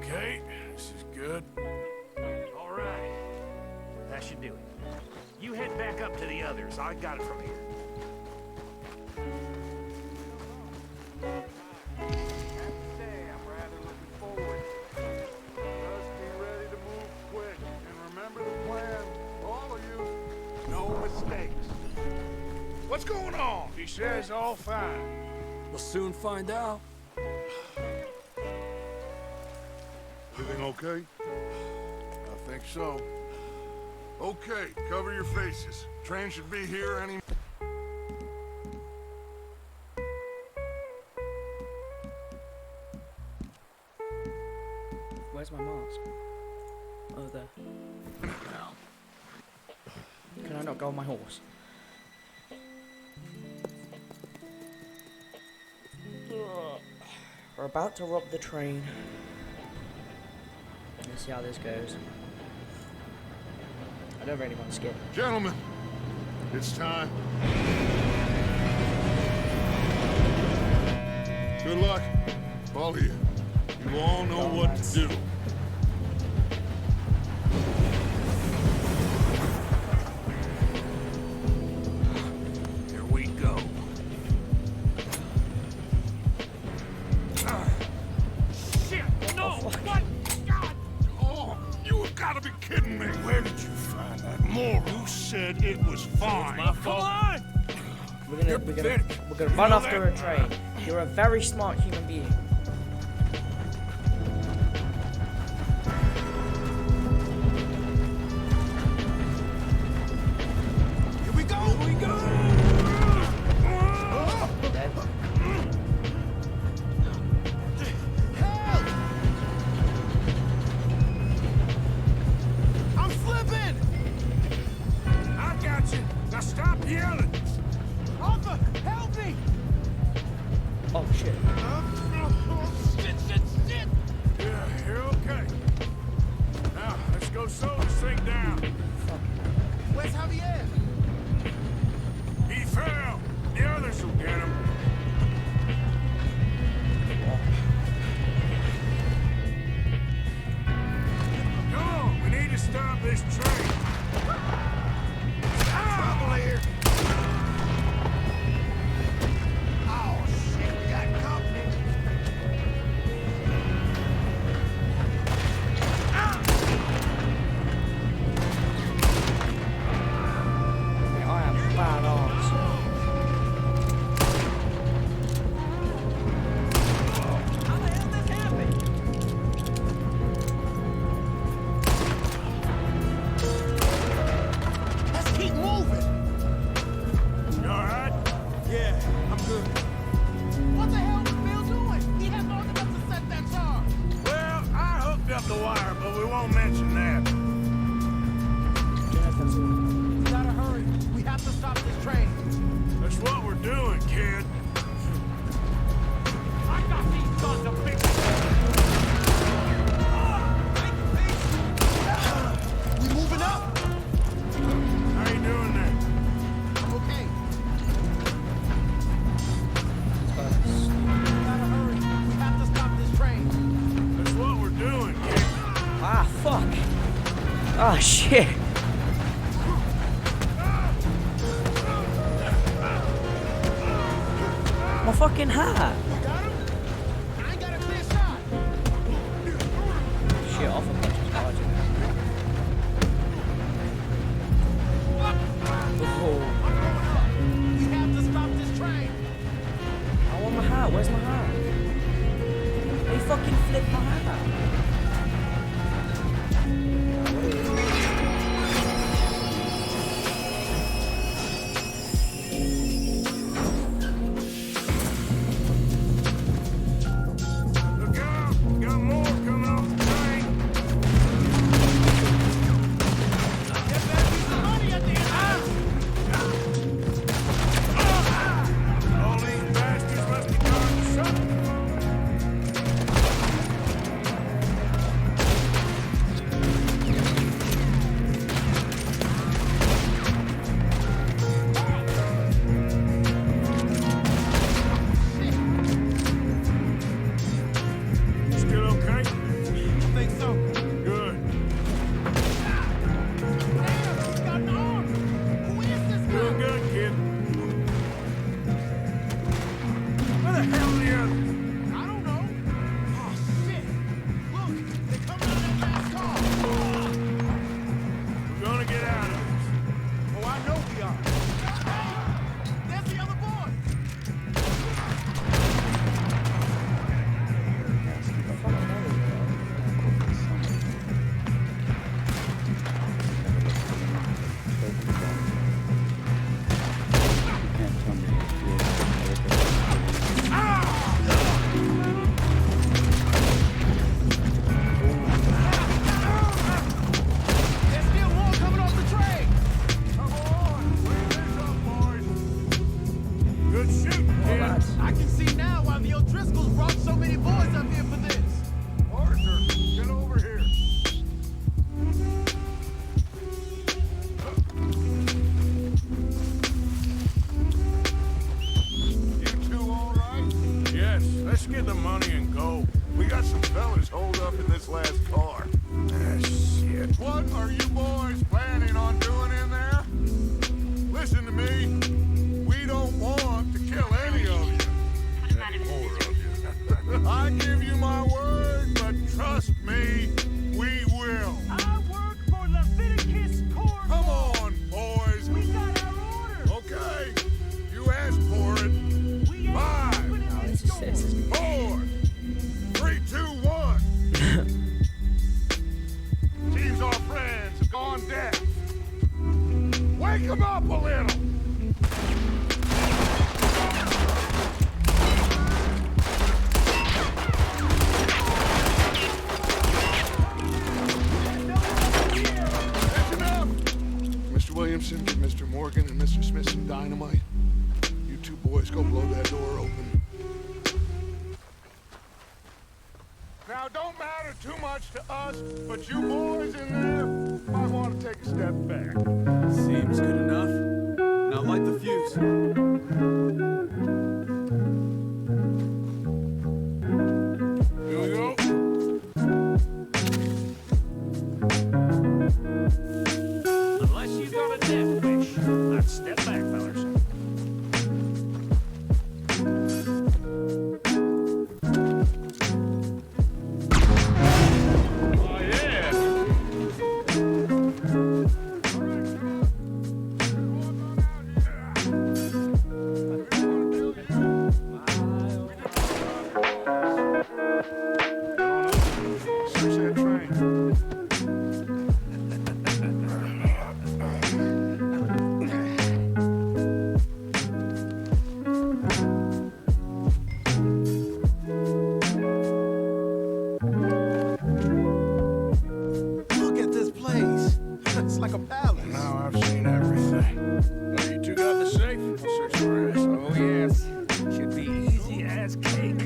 Speaker 10: Okay, this is good.
Speaker 2: All right. That should do it. You head back up to the others. I got it from here.
Speaker 8: I'm rather looking forward. Just be ready to move quick. And remember the plan, all of you. No mistakes.
Speaker 10: What's going on? He says all fine.
Speaker 4: We'll soon find out.
Speaker 8: Everything okay? I think so. Okay, cover your faces. Train should be here any...
Speaker 1: Where's my mask? Oh, there. Can I not go on my horse? We're about to rob the train. Let's see how this goes. I don't really want to skip.
Speaker 8: Gentlemen, it's time. Good luck, all of you. You all know what to do.
Speaker 10: Here we go.
Speaker 2: Shit! No! What? God!
Speaker 8: Oh, you have got to be kidding me. Where did you find that moron? You said it was fine.
Speaker 10: My fault.
Speaker 1: We're gonna run after a train. You're a very smart human being.
Speaker 4: Here we go! Here we go!
Speaker 1: Dead.
Speaker 4: Help! I'm slipping!
Speaker 10: I got you. Now stop yelling.
Speaker 4: Arthur, help me!
Speaker 1: Oh shit.
Speaker 4: Shit!
Speaker 10: Yeah, you're okay. Now, let's go slow this thing down.
Speaker 4: Where's Javier?
Speaker 10: He fell. The others will get him. Come on, we need to stop this train.
Speaker 4: Trouble here! Oh, shit, we got company!
Speaker 1: I am badass.
Speaker 6: How the hell this happened?
Speaker 4: Let's keep moving!
Speaker 10: You all right?
Speaker 4: Yeah, I'm good. What the hell was Bill doing? He had long enough to set that charge.
Speaker 10: Well, I hooked up the wire, but we won't mention that.
Speaker 4: We gotta hurry. We have to stop this train.
Speaker 10: That's what we're doing, kid.
Speaker 2: I got these sons of bitches!
Speaker 4: We moving up?
Speaker 10: How you doing there?
Speaker 4: I'm okay.
Speaker 1: First.
Speaker 4: We gotta hurry. We have to stop this train.
Speaker 10: That's what we're doing, kid.
Speaker 1: Ah, fuck. Ah, shit. My fucking hat.
Speaker 4: Got him? I ain't got a clear shot.
Speaker 1: Shit, off a bunch of charges. Oh. flip my hammer.
Speaker 2: Look out! Got more coming off the train. Get that piece of money at the end. All these bastards must be going to something. Still okay?
Speaker 4: I think so.
Speaker 2: Good. Doing good, kid. Where the hell are the others?
Speaker 4: I don't know. Oh, shit. Look, they're coming out of that last car.
Speaker 2: We're gonna get out of this.
Speaker 4: Oh, I know we are. Hey, there's the other boy. There's still more coming off the train.
Speaker 2: Come on, clean this up, boys. Good shooting,
Speaker 1: Oh,
Speaker 2: kid.
Speaker 1: lads.
Speaker 4: I can see now why the O'Driscolls brought so many boys up here for this.
Speaker 2: Arthur, get over here.
Speaker 8: You two all right?
Speaker 2: Yes, let's get the money and go.
Speaker 8: We got some fellas holed up in this last car. Ah, shit. What are you boys planning on doing in there? Listen to me. We don't want to kill any of you. Any more of you. I give you my word, but trust me, we will.
Speaker 2: I work for the fenikscraft.pl.
Speaker 8: Come on, boys.
Speaker 2: We got our orders.
Speaker 8: Okay. You asked for it.
Speaker 2: We ain't
Speaker 8: 5,
Speaker 2: opening
Speaker 1: Oh,
Speaker 2: this
Speaker 1: this is
Speaker 2: door.
Speaker 1: this is
Speaker 8: 4, 3, 2, 1. Teams our friends have gone deaf. Wake them up a little. That's enough. Mr. Williamson, get Mr. Morgan and Mr. Smith some dynamite. You two boys go blow that door open. Now, don't matter too much to us, but you boys in there might want to take a step back.
Speaker 9: Seems good enough. Now light the fuse.
Speaker 2: Here we go. Unless you got a death wish, let's step back, fellas. Oh, yeah.
Speaker 8: Search that train.
Speaker 4: Look at this place. It's like a palace.
Speaker 8: Now I've seen everything.
Speaker 2: Oh, you two got the safe? I'll search the rest.
Speaker 10: Oh, yes. Should be easy as cake.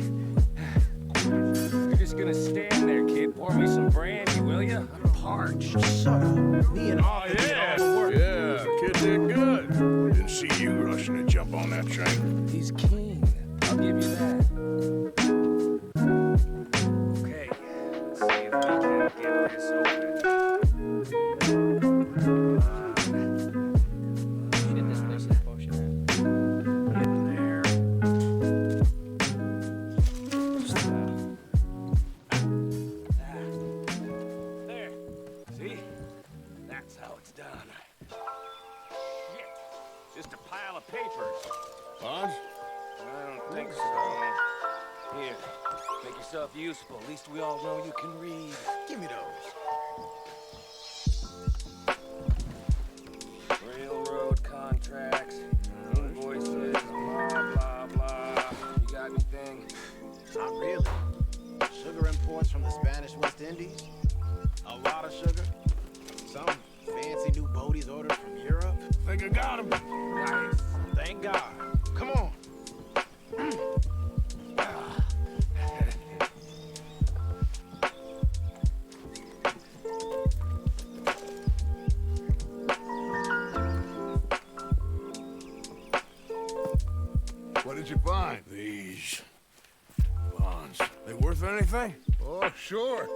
Speaker 10: You're just gonna stand there, kid. Pour me some brandy, will ya? I'm parched.
Speaker 4: Shut up. Me and
Speaker 2: Oh, yeah. Yeah, kid did good.
Speaker 8: Didn't see you rushing to jump on that train.
Speaker 10: He's keen. I'll give you that. Okay, let's see if we can get this open.
Speaker 1: shit. This place is bullshit.
Speaker 10: Get in there.
Speaker 1: Just,
Speaker 10: There. See? That's how it's done. Shit. Just a pile of papers.
Speaker 2: Bonds?
Speaker 10: I don't think so. useful. At least we all know you can read.
Speaker 4: Give me those.
Speaker 10: Railroad contracts, invoices, blah, blah, blah. You got anything?
Speaker 4: Not really. Sugar imports from the Spanish West Indies. A lot of sugar. Some fancy new boaties ordered from Europe.
Speaker 10: Think I got him.
Speaker 4: Nice. Thank God. Come on.
Speaker 8: What did you find?
Speaker 9: These bonds. They worth anything?
Speaker 8: Oh, sure.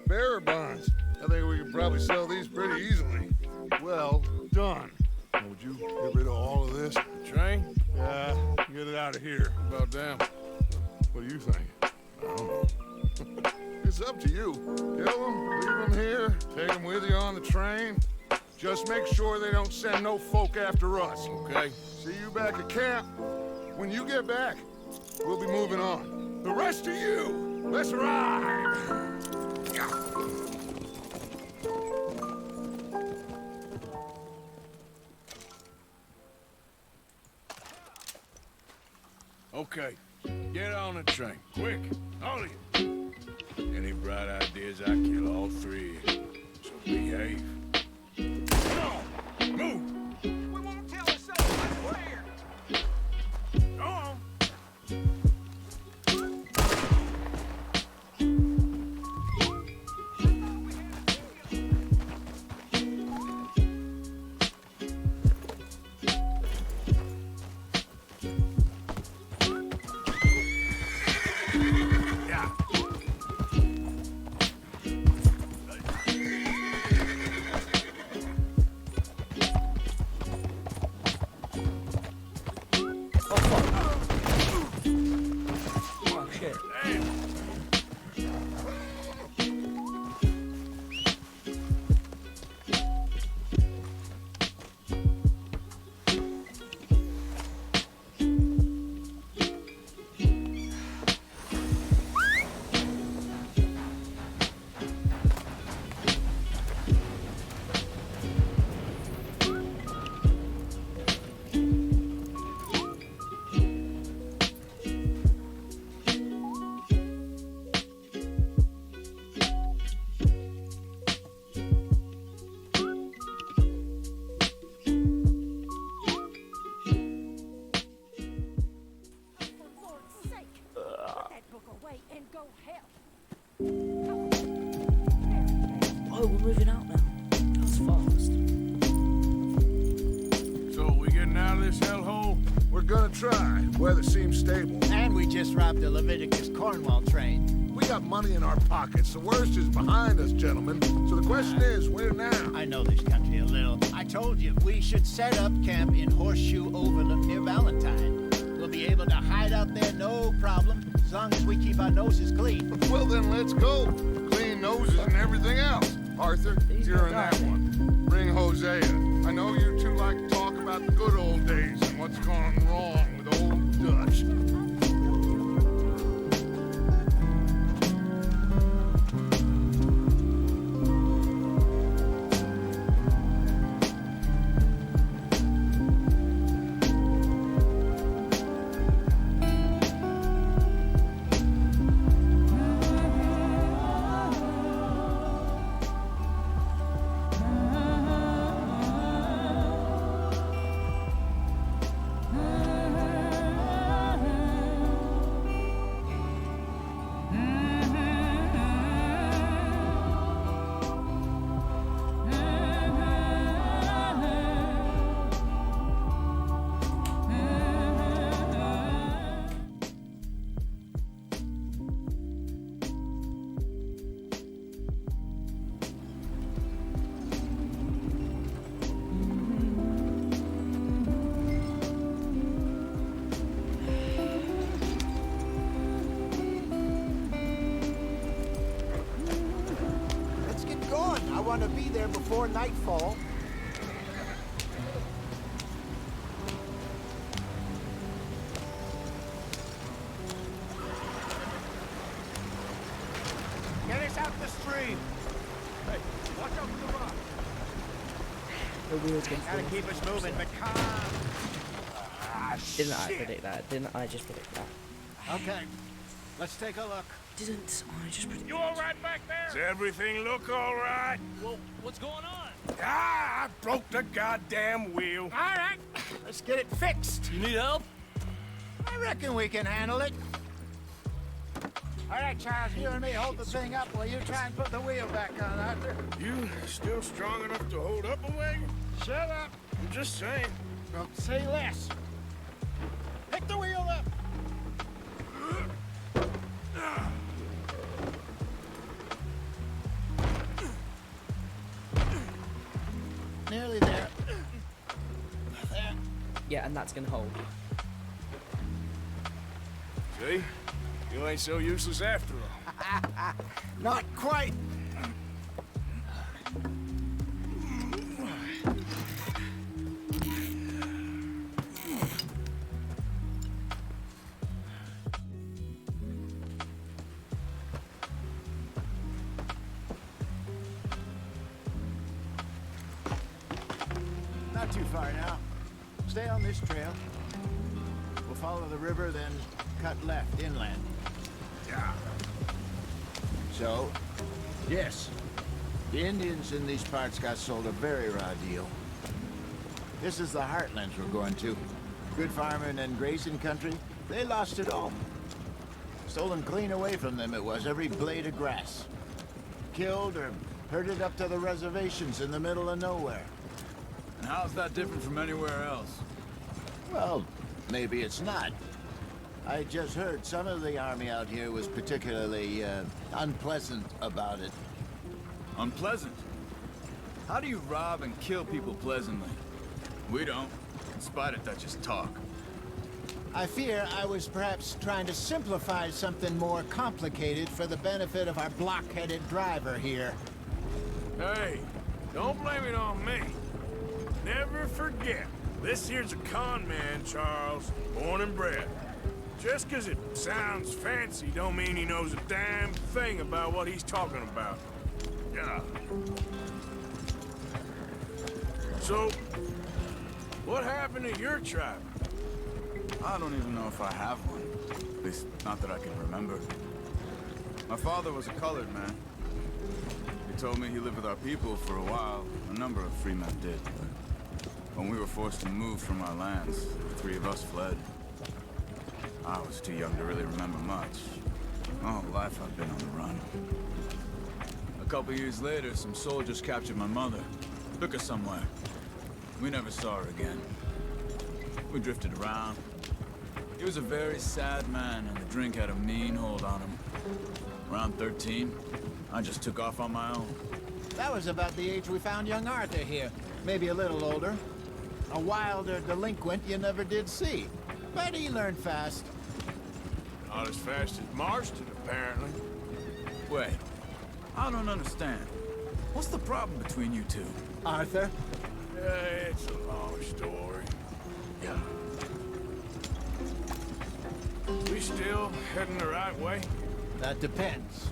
Speaker 8: Bearer bonds. I think we could probably sell these pretty easily. Well done. Would you get rid of all of this?
Speaker 9: Train?
Speaker 8: Yeah, get it out of here.
Speaker 9: About damn.
Speaker 8: What do you think? I don't know. It's up to you. Kill them, leave them here, take them with you on the train. Just make sure they don't send no folk after us.
Speaker 9: Okay.
Speaker 8: See you back at camp. When you get back, we'll be moving on. The rest of you, let's ride!
Speaker 9: Okay. Get on the train. Quick. All of you. Any bright ideas, I kill all three. So behave. Move!
Speaker 10: We won't tell ourselves, I swear.
Speaker 9: Go on.
Speaker 1: Oh shit. Oh, we're moving out now. That's fast.
Speaker 9: So, we getting out of this hellhole?
Speaker 8: We're gonna try. Weather seems stable.
Speaker 4: And we just robbed the Leviticus Cornwall train.
Speaker 8: We got money in our pockets. The worst is behind us, gentlemen. So the question is, where now?
Speaker 4: I know this country a little. I told you, we should set up camp in Horseshoe Overlook near Valentine. We'll be able to hide out there no problem, as long as we keep our noses clean.
Speaker 8: Well, then let's go. Clean noses and everything else. Arthur, you're in that one. Bring Hosea. I know you two like to talk about the good old days and what's gone wrong with old Dutch.
Speaker 4: I want to be there before nightfall. up the stream.
Speaker 2: Hey, watch out for the rock.
Speaker 1: The wheels get
Speaker 4: Gotta
Speaker 1: full.
Speaker 4: keep us moving, McCall.
Speaker 1: Didn't I predict that? Didn't I just predict that?
Speaker 4: Okay, let's take a look.
Speaker 1: Didn't I just predict
Speaker 2: You all right back there?
Speaker 10: Does everything look all right?
Speaker 7: Well, what's going on?
Speaker 10: Ah, I broke the goddamn wheel.
Speaker 4: All right, let's get it fixed.
Speaker 7: You need help?
Speaker 4: I reckon we can handle it. All right, Charles, you and me hold the thing up while you try and put the wheel back on, Arthur.
Speaker 10: You still strong enough to hold up a wagon?
Speaker 4: Shut up.
Speaker 10: I'm just saying.
Speaker 4: Don't say less. Pick the wheel up. Nearly there. There.
Speaker 1: Yeah, and that's gonna hold.
Speaker 10: See? You ain't so useless after all.
Speaker 4: Not quite. Not too far now. Stay on this trail. We'll follow the river, then cut left inland.
Speaker 10: Yeah.
Speaker 4: So, yes, the Indians in these parts got sold a very raw deal. This is the heartlands we're going to. Good farming and grazing country, they lost it all. Stolen clean away from them it was, every blade of grass. Killed or herded up to the reservations in the middle of nowhere.
Speaker 9: And how's that different from anywhere else?
Speaker 4: Well, maybe it's not. I just heard some of the army out here was particularly unpleasant about it.
Speaker 9: Unpleasant? How do you rob and kill people pleasantly? We don't, in spite of Dutch's talk.
Speaker 4: I fear I was perhaps trying to simplify something more complicated for the benefit of our block-headed driver here.
Speaker 10: Hey, don't blame it on me. Never forget, this here's a con man, Charles, born and bred. Just 'cause it sounds fancy don't mean he knows a damn thing about what he's talking about. Yeah. So, what happened to your tribe?
Speaker 9: I don't even know if I have one. At least, not that I can remember. My father was a colored man. He told me he lived with our people for a while. A number of free men did, but when we were forced to move from our lands, the three of us fled. I was too young to really remember much. My whole life I've been on the run. A couple years later, some soldiers captured my mother. Took her somewhere. We never saw her again. We drifted around. He was a very sad man, and the drink had a mean hold on him. Around 13, I just took off on my own.
Speaker 4: That was about the age we found young Arthur here. Maybe a little older. A wilder delinquent you never did see. But he learned fast.
Speaker 10: Not as fast as Marston, apparently.
Speaker 9: Wait, I don't understand. What's the problem between you two?
Speaker 4: Arthur?
Speaker 10: It's a long story.
Speaker 9: Yeah.
Speaker 10: We still heading the right way?
Speaker 4: That depends.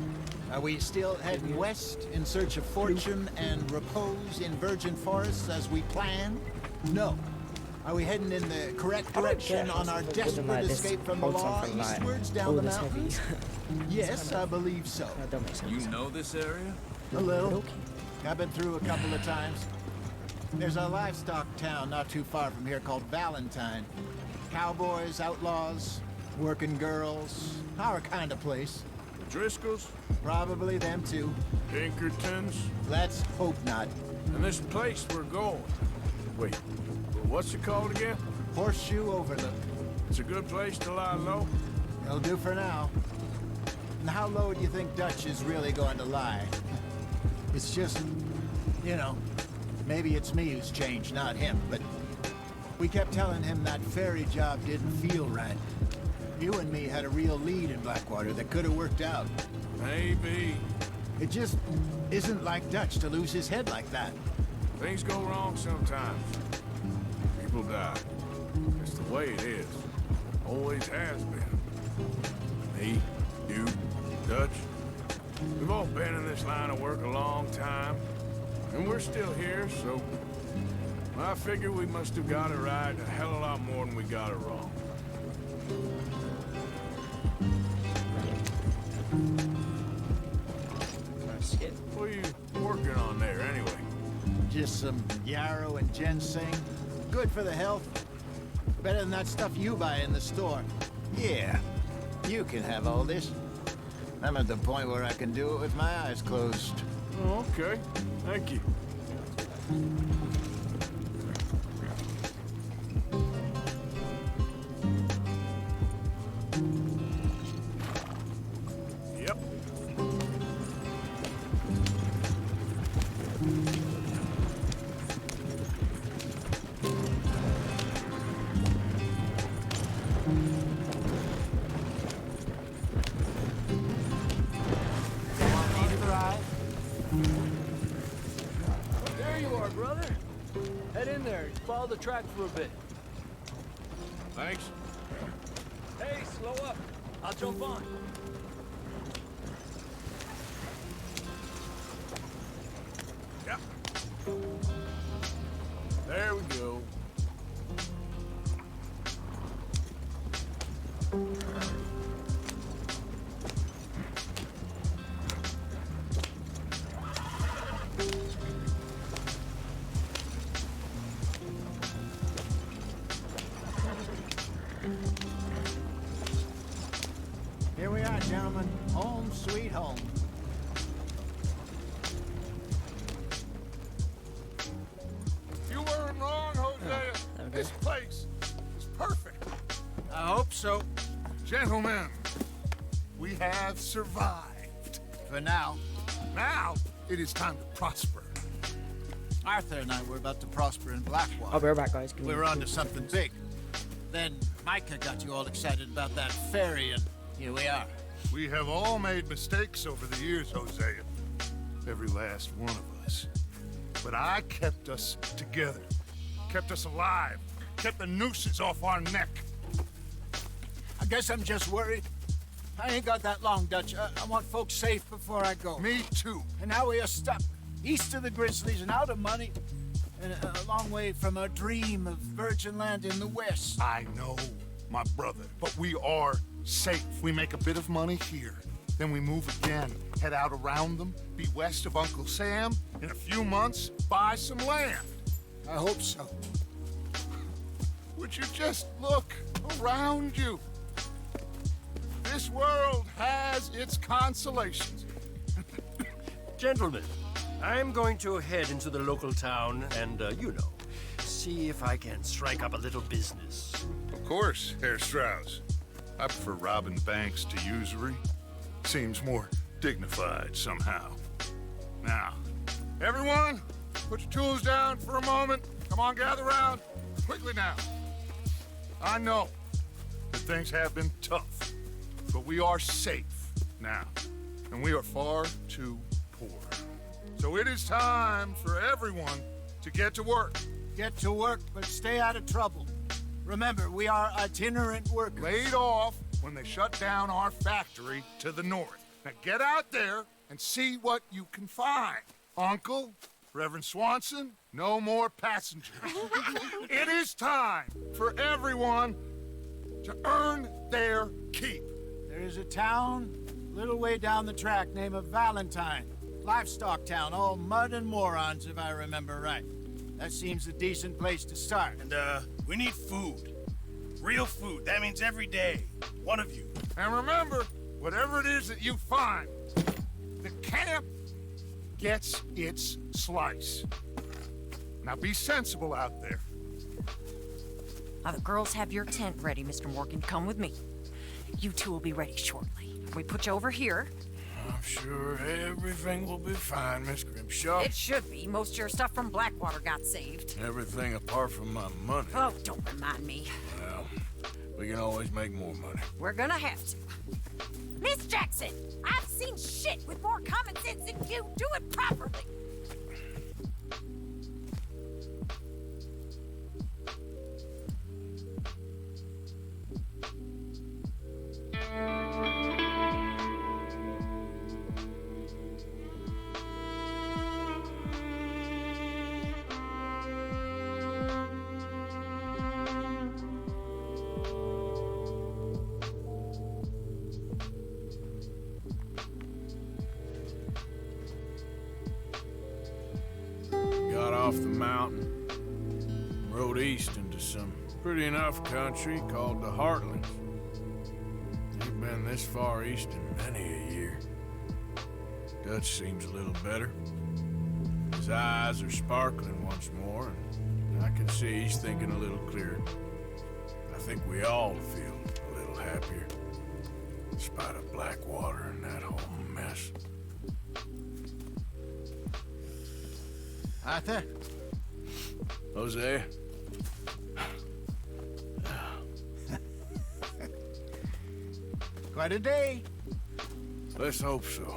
Speaker 4: Are we still heading west in search of fortune and repose in virgin forests as we planned? No. Are we heading in the correct direction on our desperate escape from the law eastwards down the mountains? Yes, I believe so.
Speaker 1: That don't make sense.
Speaker 9: You know this area?
Speaker 4: A little. I've been through a couple of times. There's a livestock town not too far from here called Valentine. Cowboys, outlaws, working girls, our kind of place.
Speaker 10: Driscoll's?
Speaker 4: Probably them too.
Speaker 10: Pinkertons?
Speaker 4: Let's hope not.
Speaker 10: And this place we're going. Wait, what's it called again?
Speaker 4: Horseshoe Overlook.
Speaker 10: It's a good place to lie low?
Speaker 4: It'll do for now. And how low do you think Dutch is really going to lie? It's just, you know, maybe it's me who's changed, not him, but we kept telling him that ferry job didn't feel right. You and me had a real lead in Blackwater that could have worked out.
Speaker 10: Maybe.
Speaker 4: It just isn't like Dutch to lose his head like that.
Speaker 10: Things go wrong sometimes. People die. It's the way it is. Always has been. Me, you, Dutch. We've all been in this line of work a long time, and we're still here, so I figure we must have got it right a hell of a lot more than we got it wrong. What are you working on there, anyway?
Speaker 4: Just some yarrow and ginseng. Good for the health. Better than that stuff you buy in the store. Yeah, you can have all this. I'm at the point where I can do it with my eyes closed.
Speaker 10: Oh, okay. Thank you. Yep.
Speaker 7: There you are, brother. Head in there. Follow the track for a bit.
Speaker 10: Thanks.
Speaker 7: Hey, slow up. I'll jump on.
Speaker 10: Yep. There we go.
Speaker 4: Here we are, gentlemen. Home sweet home.
Speaker 8: You weren't wrong, Hosea. This place is perfect.
Speaker 4: I hope so.
Speaker 8: Gentlemen, we have survived.
Speaker 4: For now.
Speaker 8: Now, it is time to prosper.
Speaker 4: Arthur and I were about to prosper in Blackwater.
Speaker 1: I'll be right back, guys.
Speaker 4: We were on to something big. Then Micah got you all excited about that ferry, and here we are.
Speaker 8: We have all made mistakes over the years, Hosea. Every last one of us. But I kept us together. Kept us alive. Kept the nooses off our neck.
Speaker 4: I guess I'm just worried. I ain't got that long, Dutch. I want folks safe before I go.
Speaker 8: Me too.
Speaker 4: And now we are stuck east of the Grizzlies and out of money, and a long way from our dream of virgin land in the west.
Speaker 8: I know, my brother, but we are safe. We make a bit of money here. Then we move again, head out around them, be west of Uncle Sam. In a few months, buy some land.
Speaker 4: I hope so.
Speaker 8: Would you just look around you? This world has its consolations.
Speaker 13: Gentlemen, I'm going to head into the local town and, see if I can strike up a little business.
Speaker 8: Of course, Herr Strauss. I prefer robbing banks to usury. Seems more dignified somehow. Now, everyone, put your tools down for a moment. Come on, gather round. Quickly now. I know that things have been tough, but we are safe now, and we are far too poor. So it is time for everyone to get to work.
Speaker 4: Get to work, but stay out of trouble. Remember, we are itinerant workers.
Speaker 8: Laid off when they shut down our factory to the north. Now get out there and see what you can find. Uncle, Reverend Swanson, no more passengers. It is time for everyone to earn their keep.
Speaker 4: There is a town a little way down the track named Valentine. Livestock town, all mud and morons, if I remember right. That seems a decent place to start.
Speaker 10: And, we need food. Real food. That means every day. One of you.
Speaker 8: And remember, whatever it is that you find, the camp gets its slice. Now be sensible out there.
Speaker 14: Now the girls have your tent ready, Mr. Morgan. Come with me. You two will be ready shortly. We put you over here.
Speaker 10: I'm sure everything will be fine, Miss Grimshaw.
Speaker 14: It should be. Most of your stuff from Blackwater got saved.
Speaker 10: Everything apart from my money.
Speaker 14: Oh, don't remind me.
Speaker 10: Well, we can always make more money.
Speaker 14: We're gonna have to. Miss Jackson, I've seen shit with more common sense than you. Do it properly.
Speaker 10: off the mountain, rode east into some pretty enough country called the Heartlands. Ain't been this far east in many a year. Dutch seems a little better. His eyes are sparkling once more, and I can see he's thinking a little clearer. I think we all feel a little happier, in spite of Blackwater and that whole mess.
Speaker 11: Arthur?
Speaker 10: Jose?
Speaker 11: Quite a day.
Speaker 10: Let's hope so.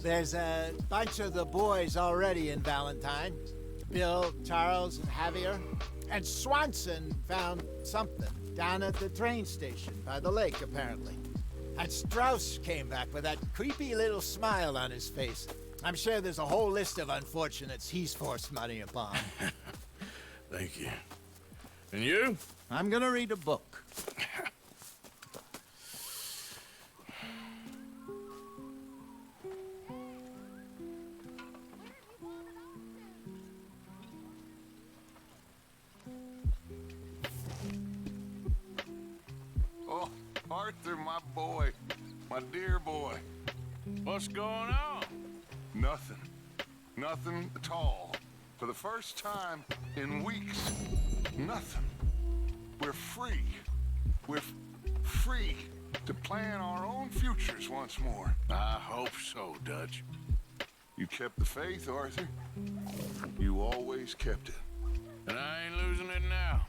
Speaker 11: There's a bunch of the boys already in Valentine. Bill, Charles, and Javier. And Swanson found something down at the train station by the lake, apparently. And Strauss came back with that creepy little smile on his face. I'm sure there's a whole list of unfortunates he's forced money upon.
Speaker 10: Thank you. And you?
Speaker 11: I'm gonna read a book.
Speaker 8: Oh, Arthur, my boy. My dear boy.
Speaker 10: What's going on?
Speaker 8: Nothing. Nothing at all. For the first time in weeks. Nothing. We're free. We're free to plan our own futures once more.
Speaker 10: I hope so, Dutch.
Speaker 8: You kept the faith, Arthur. You always kept it.
Speaker 10: And I ain't losing it now.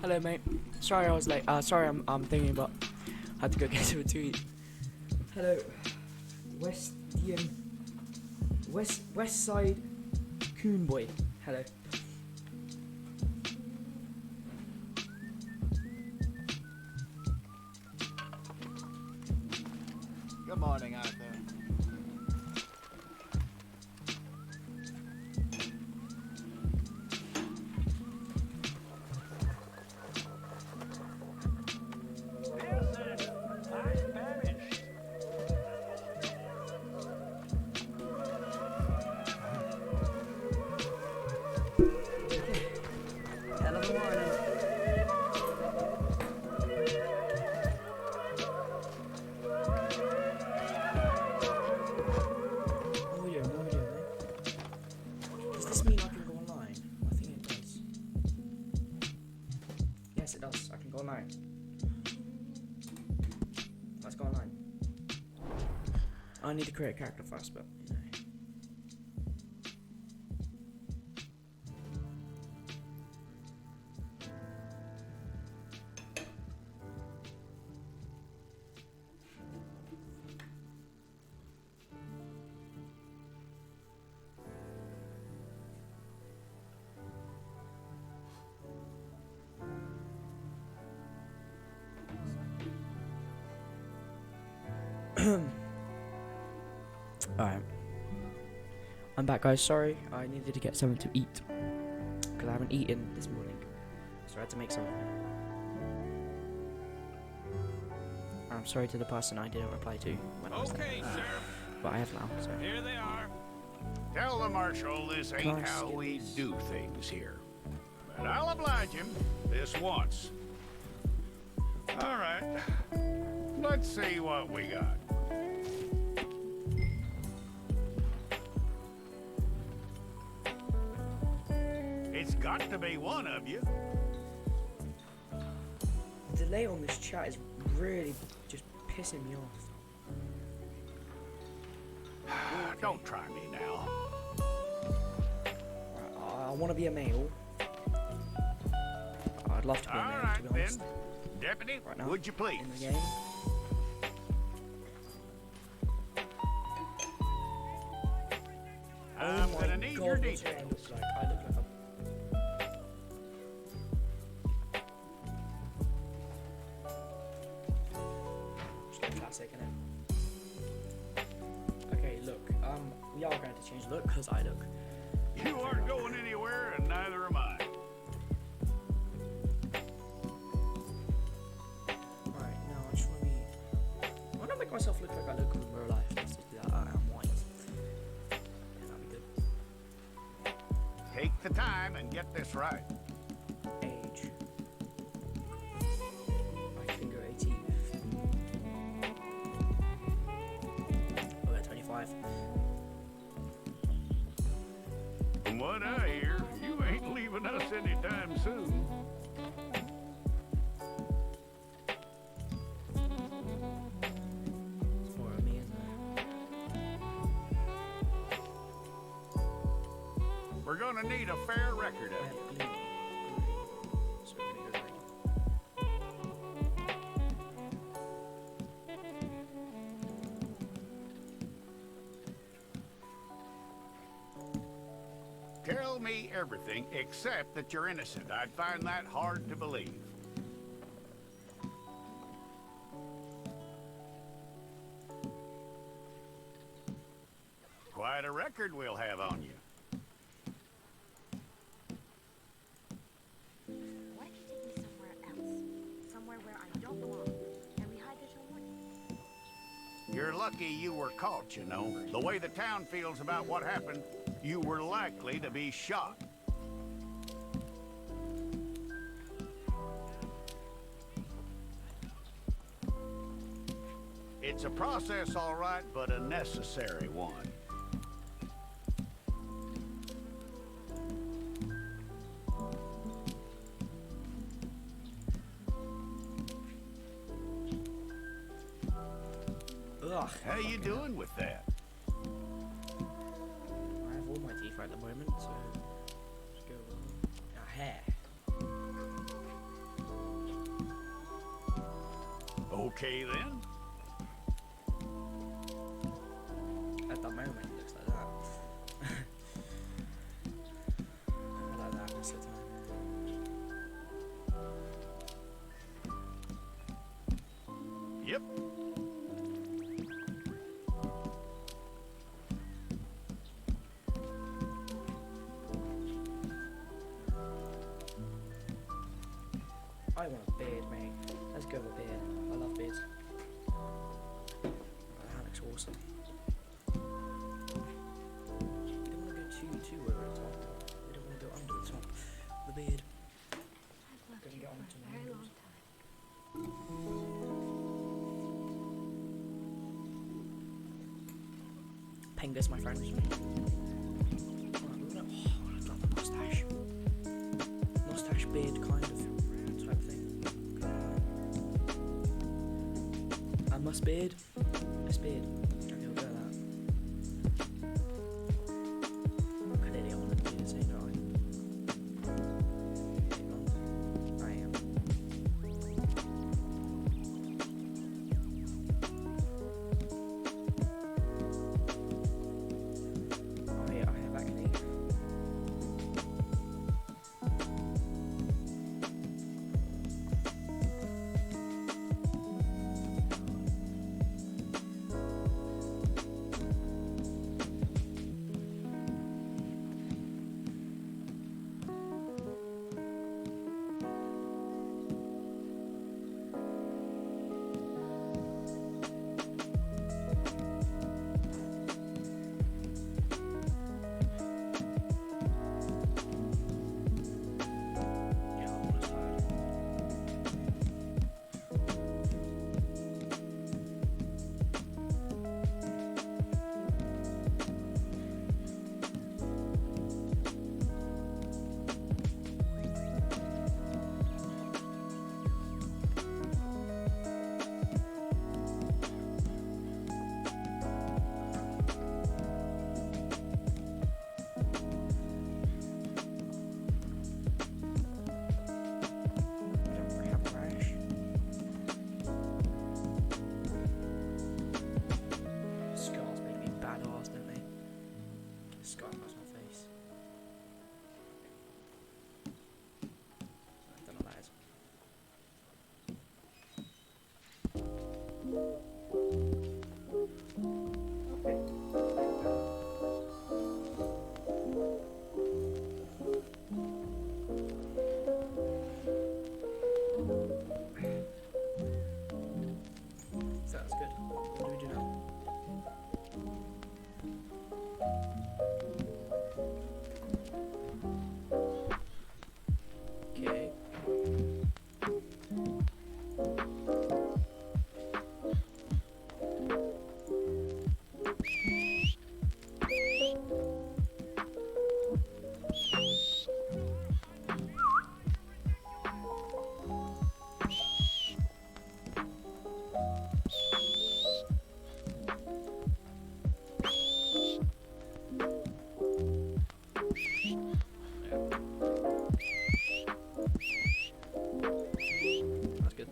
Speaker 1: Hello, mate. Sorry I was late. Sorry I'm thinking, but I had to go get to a tweet. Hello. West Side Coon Boy. Hello.
Speaker 11: Good morning, Arthur.
Speaker 1: Yes, it does. I can go online. Let's go online. I need to create a character first, but you know. Alright. I'm back, guys. Sorry, I needed to get something to eat. Because I haven't eaten this morning. So I had to make something. I'm sorry to the person I didn't reply to when I was there. But I have now, so.
Speaker 10: Here they are. Tell the Marshal this ain't
Speaker 1: Nice.
Speaker 10: how we do things here. But I'll oblige him this once. All right. Let's see what we got. It's got to be one of you.
Speaker 1: The delay on this chat is really just pissing me off.
Speaker 10: Don't try me now.
Speaker 1: I want to be a male. I'd love to be a male, to be honest.
Speaker 10: Then. Deputy,
Speaker 1: Right now,
Speaker 10: would you please?
Speaker 1: in the game.
Speaker 10: I'm gonna need your
Speaker 1: what's
Speaker 10: details.
Speaker 1: I look like? I look like a... Just like classic, innit? Okay, look. We are going to change look because I look.
Speaker 10: You aren't going anywhere, and neither am I.
Speaker 1: Right, now I just want to be... I want to make myself look like I look in real life. Let's just do that. I'm white. Yeah, that'd be good.
Speaker 10: Take the time and get this right.
Speaker 1: Age. I can go 18. Oh, yeah, 25.
Speaker 10: From what I hear, you ain't leaving us anytime soon.
Speaker 1: It's more of me, isn't it?
Speaker 10: We're gonna need a fair record of it.
Speaker 1: So we're gonna go green.
Speaker 10: Tell me everything except that you're innocent. I'd find that hard to believe. Quite a record we'll have on you.
Speaker 15: What if you take me somewhere else? Somewhere where I don't belong. And we hide this warning.
Speaker 10: You're lucky you were caught, you know. The way the town feels about what happened, you were likely to be shot. It's a process, all right, but a necessary one.
Speaker 1: Ugh.
Speaker 10: How you doing with that?
Speaker 1: I have all my teeth right at the moment, so just go hair.
Speaker 10: Okay then.
Speaker 1: At the moment, it looks like that. I like that most of the time.
Speaker 10: Yep.
Speaker 1: I want a beard, mate. Let's go with a beard. I love beards. That looks awesome. We don't want to go too over the top. We don't want to go under the top. The beard. Gonna get on to my
Speaker 15: Very long
Speaker 1: nose. Pengus, my friend. Oh, I love the mustache. Mustache beard kind of type thing. my speed. A speed. Okay, we'll go that. Clearly I want to do this, ain't I? I am. Oh yeah, I have acne. Sounds good. What do we do now? Okay. That's good.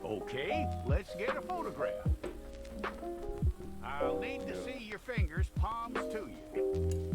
Speaker 10: Okay, let's get a photograph. I'll need to see your fingers, palms to you.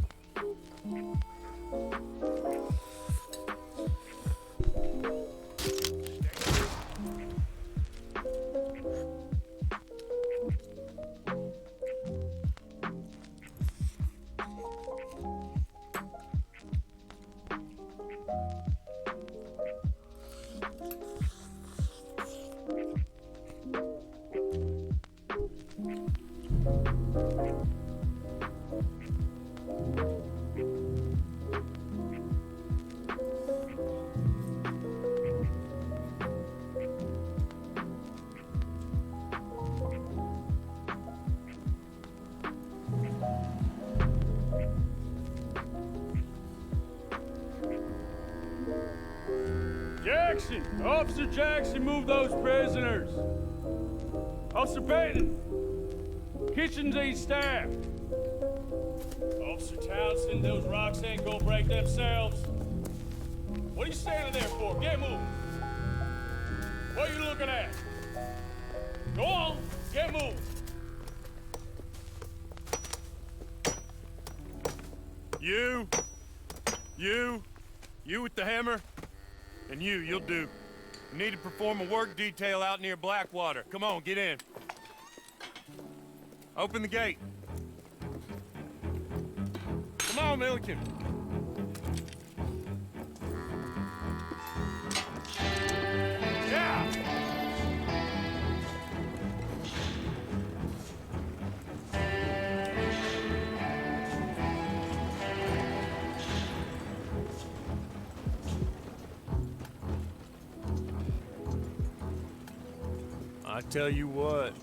Speaker 16: Jackson! Officer Jackson, move those prisoners! Officer Payton! Kitchens ain't staffed! Officer Townsend, those rocks ain't gonna break themselves. What are you standing there for? Get moving! What are you looking at? Go on, get moving!
Speaker 10: You with the hammer? And you'll do. You need to perform a work detail out near Blackwater. Come on, get in. Open the gate. Come on, Milliken. Yeah! I tell you what,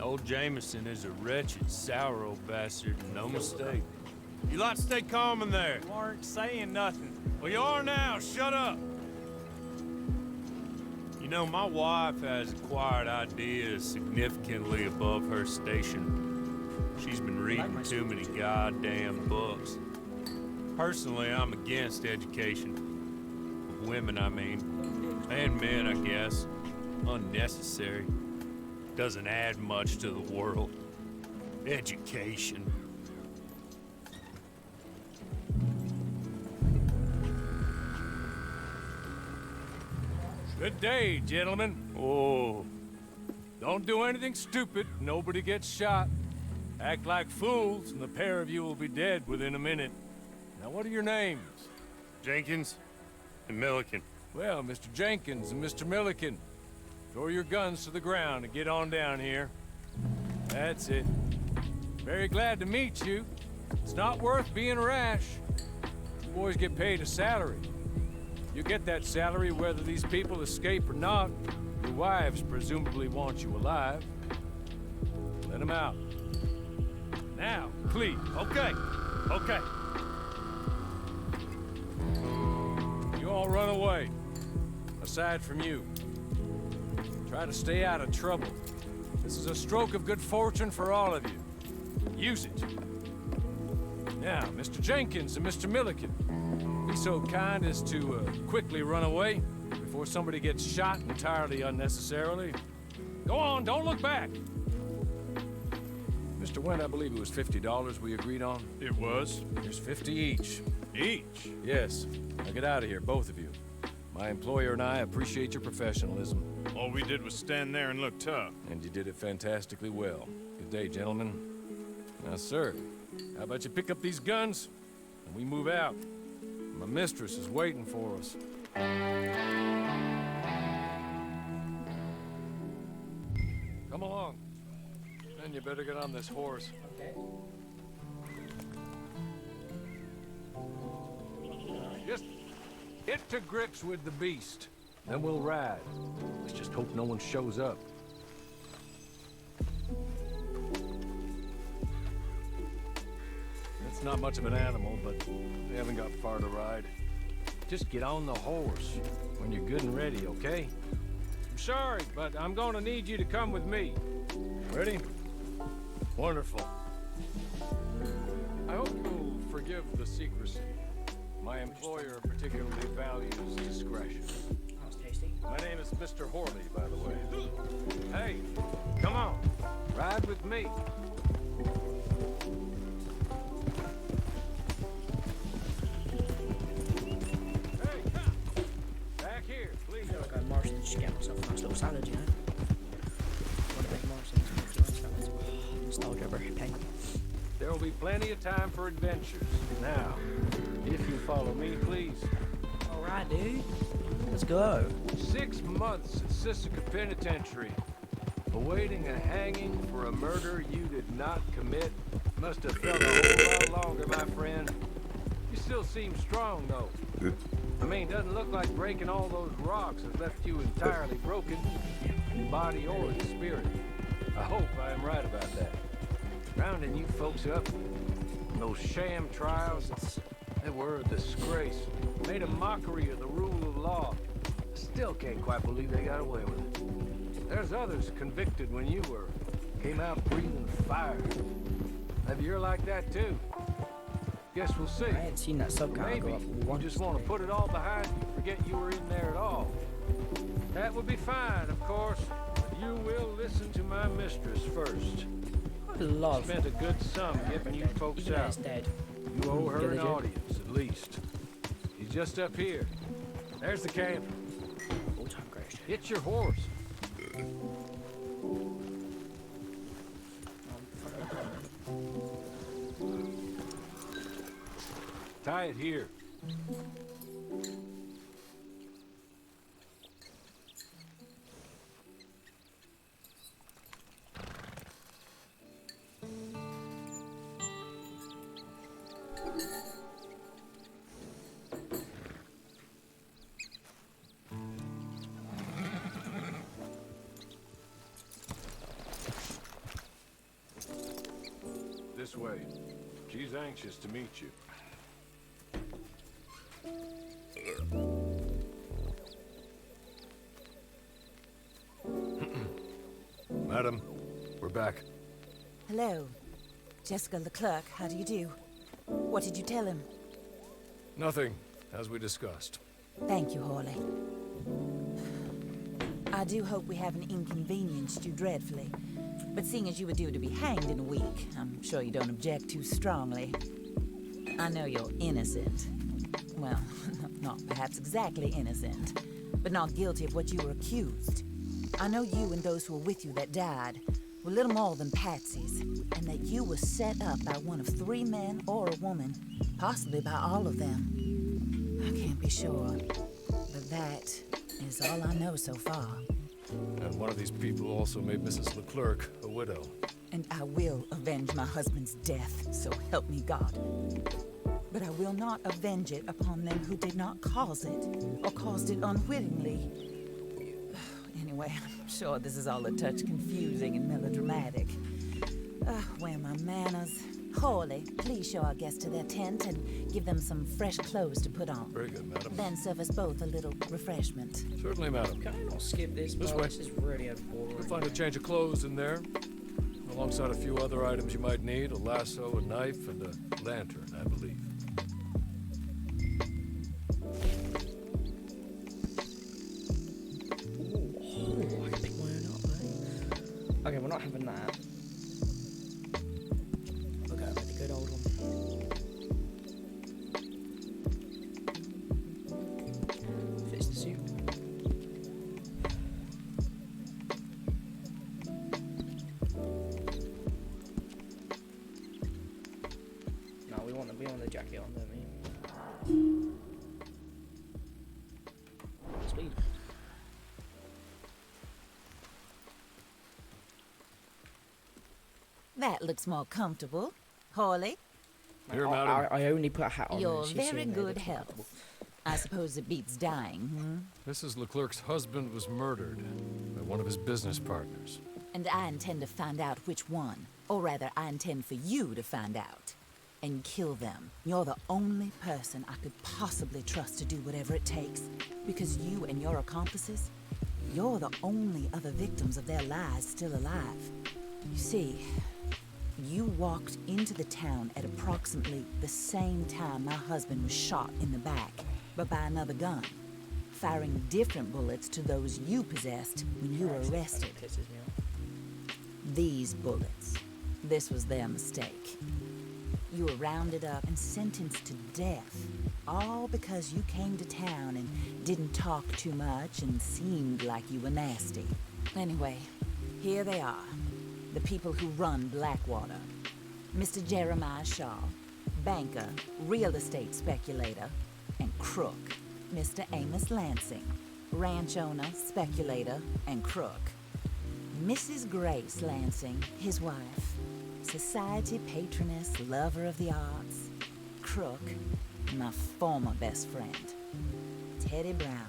Speaker 10: old Jameson is a wretched, sour old bastard, no mistake. You lot stay calm in there.
Speaker 16: You aren't saying nothing.
Speaker 10: Well, you are now. Shut up. You know, my wife has acquired ideas significantly above her station. She's been reading too many goddamn books. Personally, I'm against education. Of women, I mean. And men, I guess. Unnecessary. Doesn't add much to the world. Education.
Speaker 16: Good day, gentlemen.
Speaker 10: Oh.
Speaker 16: Don't do anything stupid. Nobody gets shot. Act like fools, and the pair of you will be dead within a minute. Now, what are your names?
Speaker 10: Jenkins and Milliken.
Speaker 16: Well, Mr. Jenkins and Mr. Milliken, throw your guns to the ground and get on down here. That's it. Very glad to meet you. It's not worth being rash. You boys get paid a salary. You get that salary whether these people escape or not. Your wives presumably want you alive. Let them out. Now, please.
Speaker 10: Okay. Okay.
Speaker 16: You all run away. Aside from you. Try to stay out of trouble. This is a stroke of good fortune for all of you. Use it. Now, Mr. Jenkins and Mr. Milliken, be so kind as to quickly run away before somebody gets shot entirely unnecessarily. Go on, don't look back. Mr. Went, I believe it was $50 we agreed on.
Speaker 10: It was.
Speaker 16: Here's 50 each.
Speaker 10: Each?
Speaker 16: Yes. Now get out of here, both of you. My employer and I appreciate your professionalism.
Speaker 10: All we did was stand there and look tough.
Speaker 16: And you did it fantastically well. Good day, gentlemen. Now, sir, how about you pick up these guns and we move out? My mistress is waiting for us. Come along. Then you better get on this horse.
Speaker 1: Okay.
Speaker 16: Just get to grips with the beast. Then we'll ride. Let's just hope no one shows up. It's not much of an animal, but we haven't got far to ride. Just get on the horse when you're good and ready, okay? I'm sorry, but I'm gonna need you to come with me. Ready? Wonderful. I hope you'll forgive the secrecy. My employer particularly values discretion.
Speaker 1: That's tasty.
Speaker 16: My name is Mr. Horley, by the way. Hey, come on. Ride with me.
Speaker 1: I feel like I'm Morrison just get myself a nice little salad, you know? Want to make Morrison's salad. Nostalgia over pain.
Speaker 16: There will be plenty of time for adventures. Now, if you follow me, please.
Speaker 1: Alright, dude. Let's go.
Speaker 16: 6 months at Sisika Penitentiary. Awaiting a hanging for a murder you did not commit. Must have felt a whole lot longer, my friend. You still seem strong, though. I mean, doesn't look like breaking all those rocks has left you entirely broken, in body or in spirit. I hope I am right about that. Rounding you folks up, those sham trials, they were a disgrace. Made a mockery of the rule of law. Still can't quite believe they got away with it. There's others convicted when you were. Came out breathing fire. Maybe you're like that too. Guess we'll see.
Speaker 1: I hadn't seen that sub count
Speaker 16: Maybe
Speaker 1: go up
Speaker 16: you
Speaker 1: once.
Speaker 16: just want to put it all behind you, forget you were in there at all. That would be fine, of course, but you will listen to my mistress first.
Speaker 1: I love.
Speaker 16: Spent a good sum getting you folks
Speaker 1: Even though
Speaker 16: out.
Speaker 1: it's dead.
Speaker 16: You owe her an
Speaker 1: Villager.
Speaker 16: audience, at least. He's just up here. There's the camp.
Speaker 1: All-time greatest.
Speaker 16: Get your horse. Tie it here. This way.
Speaker 10: She's anxious to meet you.
Speaker 17: Madam, we're back.
Speaker 18: Hello. Jessica Leclerc, how do you do? What did you tell him?
Speaker 17: Nothing, as we discussed.
Speaker 18: Thank you, Hawley. I do hope we haven't inconvenienced you dreadfully. But seeing as you were due to be hanged in a week, I'm sure you don't object too strongly. I know you're innocent. Well, not perhaps exactly innocent, but not guilty of what you were accused. I know you and those who were with you that died were little more than patsies, and that you were set up by one of 3 men or a woman, possibly by all of them. I can't be sure, but that is all I know so far.
Speaker 17: And one of these people also made Mrs. Leclerc a widow.
Speaker 18: And I will avenge my husband's death, so help me God. But I will not avenge it upon them who did not cause it, or caused it unwittingly. Anyway, I'm sure this is all a touch confusing and melodramatic. Where are my manners? Hawley, please show our guests to their tent and give them some fresh clothes to put on.
Speaker 17: Very good, madam.
Speaker 18: Then serve us both a little refreshment.
Speaker 17: Certainly, madam.
Speaker 1: Can I not skip this?
Speaker 17: This
Speaker 1: part?
Speaker 17: way.
Speaker 1: This is really boring.
Speaker 17: You'll find a change of clothes in there, alongside a few other items you might need, a lasso, a knife, and a lantern, I believe.
Speaker 1: Oh, I can pick my own up, eh? Okay, we're not having that. We'll go with the good old one. Fits the suit. No, we want the jacket on, don't we? Speed.
Speaker 18: That looks more comfortable. Hawley,
Speaker 17: Here, madam.
Speaker 1: I only put a hat on.
Speaker 18: you're
Speaker 1: and she's
Speaker 18: very
Speaker 1: sitting there
Speaker 18: good
Speaker 1: looking
Speaker 18: health.
Speaker 1: comfortable.
Speaker 18: I suppose it beats dying,
Speaker 17: Mrs. Leclerc's husband was murdered by one of his business partners.
Speaker 18: And I intend to find out which one. Or rather, I intend for you to find out. And kill them. You're the only person I could possibly trust to do whatever it takes. Because you and your accomplices, you're the only other victims of their lies still alive. You see, you walked into the town at approximately the same time my husband was shot in the back, but by another gun, firing different bullets to those you possessed when you were arrested. These bullets. This was their mistake. You were rounded up and sentenced to death, all because you came to town and didn't talk too much and seemed like you were nasty. Anyway, here they are, the people who run Blackwater. Mr. Jeremiah Shaw, banker, real estate speculator, and crook. Mr. Amos Lansing, ranch owner, speculator, and crook. Mrs. Grace Lansing, his wife, society patroness, lover of the arts, crook, and my former best friend. Teddy Brown,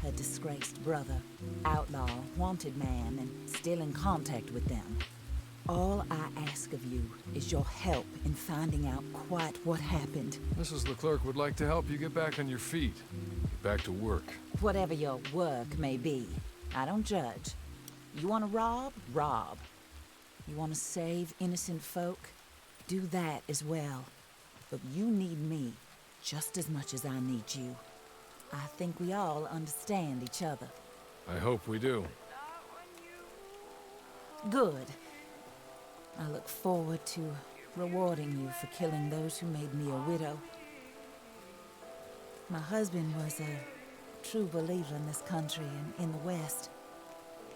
Speaker 18: her disgraced brother, outlaw, wanted man, and still in contact with them. All I ask of you is your help in finding out quite what happened.
Speaker 17: Mrs. Leclerc would like to help you get back on your feet. Get back to work.
Speaker 18: Whatever your work may be, I don't judge. You want to rob? Rob. You want to save innocent folk? Do that as well. But you need me just as much as I need you. I think we all understand each other.
Speaker 17: I hope we do.
Speaker 18: Good. I look forward to rewarding you for killing those who made me a widow. My husband was a true believer in this country and in the West.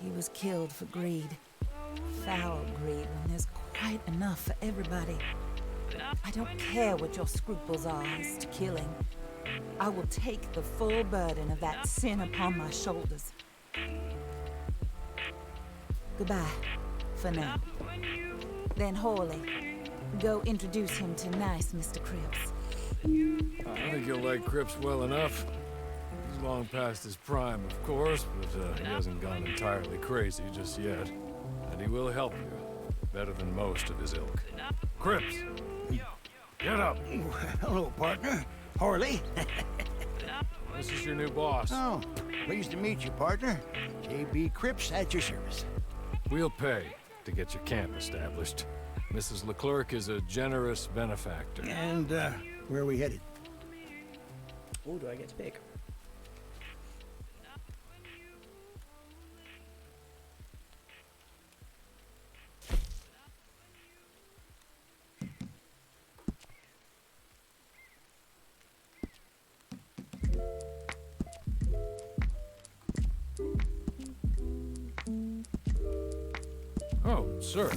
Speaker 18: He was killed for greed. Foul greed when there's quite enough for everybody. I don't care what your scruples are as to killing. I will take the full burden of that sin upon my shoulders. Goodbye, for now. Then Hawley, go introduce him to nice Mr. Cripps.
Speaker 17: I think you'll like Cripps well enough. He's long past his prime, of course, but he hasn't gone entirely crazy just yet. And he will help you, better than most of his ilk. Cripps! Get up.
Speaker 19: Hello, partner. Harley.
Speaker 17: This is your new boss.
Speaker 19: Oh, pleased to meet you, partner. J.B. Cripps at your service.
Speaker 17: We'll pay to get your camp established. Mrs. Leclerc is a generous benefactor.
Speaker 19: And, where are we headed?
Speaker 1: Oh, do I get to pick?
Speaker 17: Oh, sir.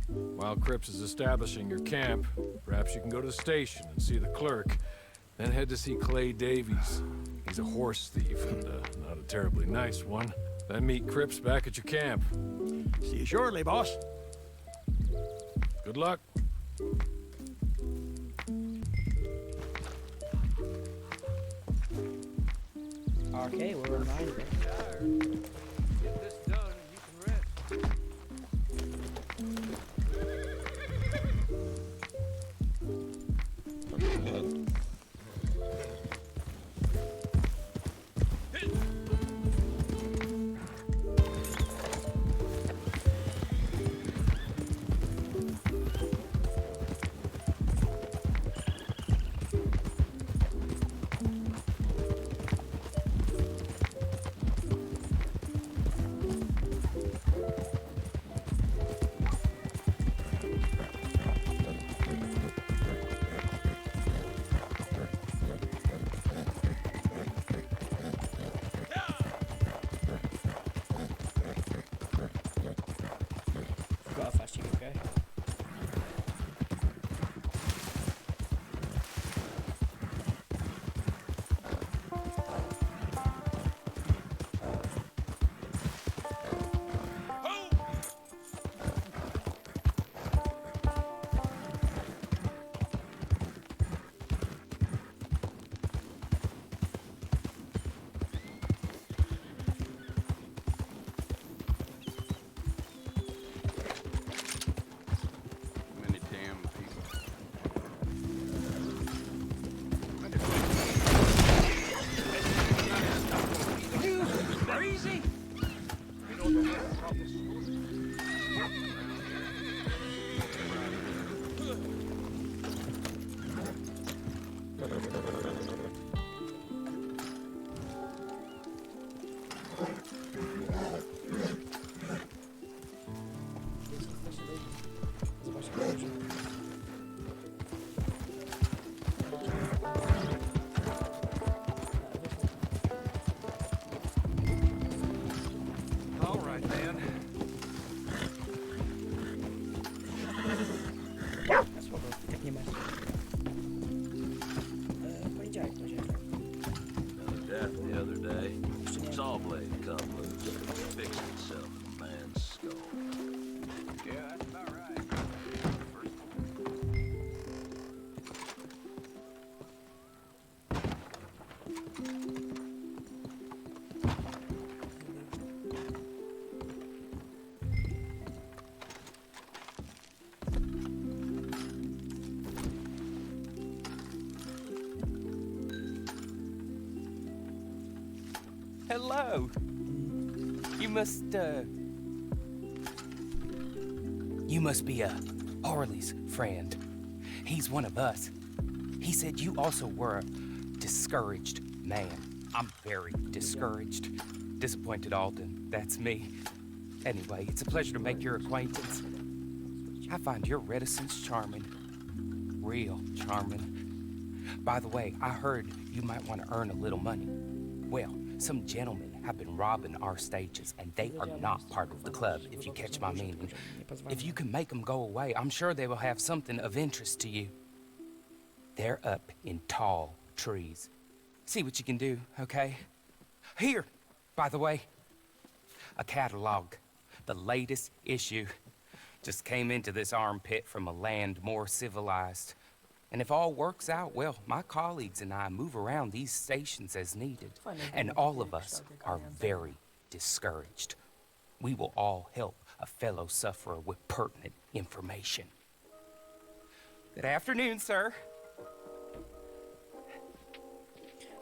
Speaker 17: While Cripps is establishing your camp, perhaps you can go to the station and see the clerk, then head to see Clay Davies. He's a horse thief, and not a terribly nice one. Then meet Cripps back at your camp.
Speaker 19: See you shortly, boss.
Speaker 17: Good luck.
Speaker 1: Okay, we're online.
Speaker 5: Get this done, you can rest.
Speaker 1: Got how fast you can go.
Speaker 10: Many damn people.
Speaker 7: Crazy?
Speaker 5: All right, then.
Speaker 1: That's what we're taking him where'd you go?
Speaker 20: Death the other day. Saw blade come loose. Fixed itself in a man's skull.
Speaker 10: Yeah, that's about right.
Speaker 7: Hello. You must be Harley's friend. He's one of us. He said you also were a discouraged man. I'm very discouraged. Disappointed Alden, that's me. Anyway, it's a pleasure to make your acquaintance. I find your reticence charming. Real charming. By the way, I heard you might want to earn a little money. Well, some gentlemen have been robbing our stages, and they are not part of the club, if you catch my meaning. If you can make them go away, I'm sure they will have something of interest to you. They're up in tall trees. See what you can do, okay? Here, by the way, a catalog. The latest issue. Just came into this armpit from a land more civilized. And if all works out, well, my colleagues and I move around these stations as needed. And all of us are very discouraged. We will all help a fellow sufferer with pertinent information. Good afternoon, sir.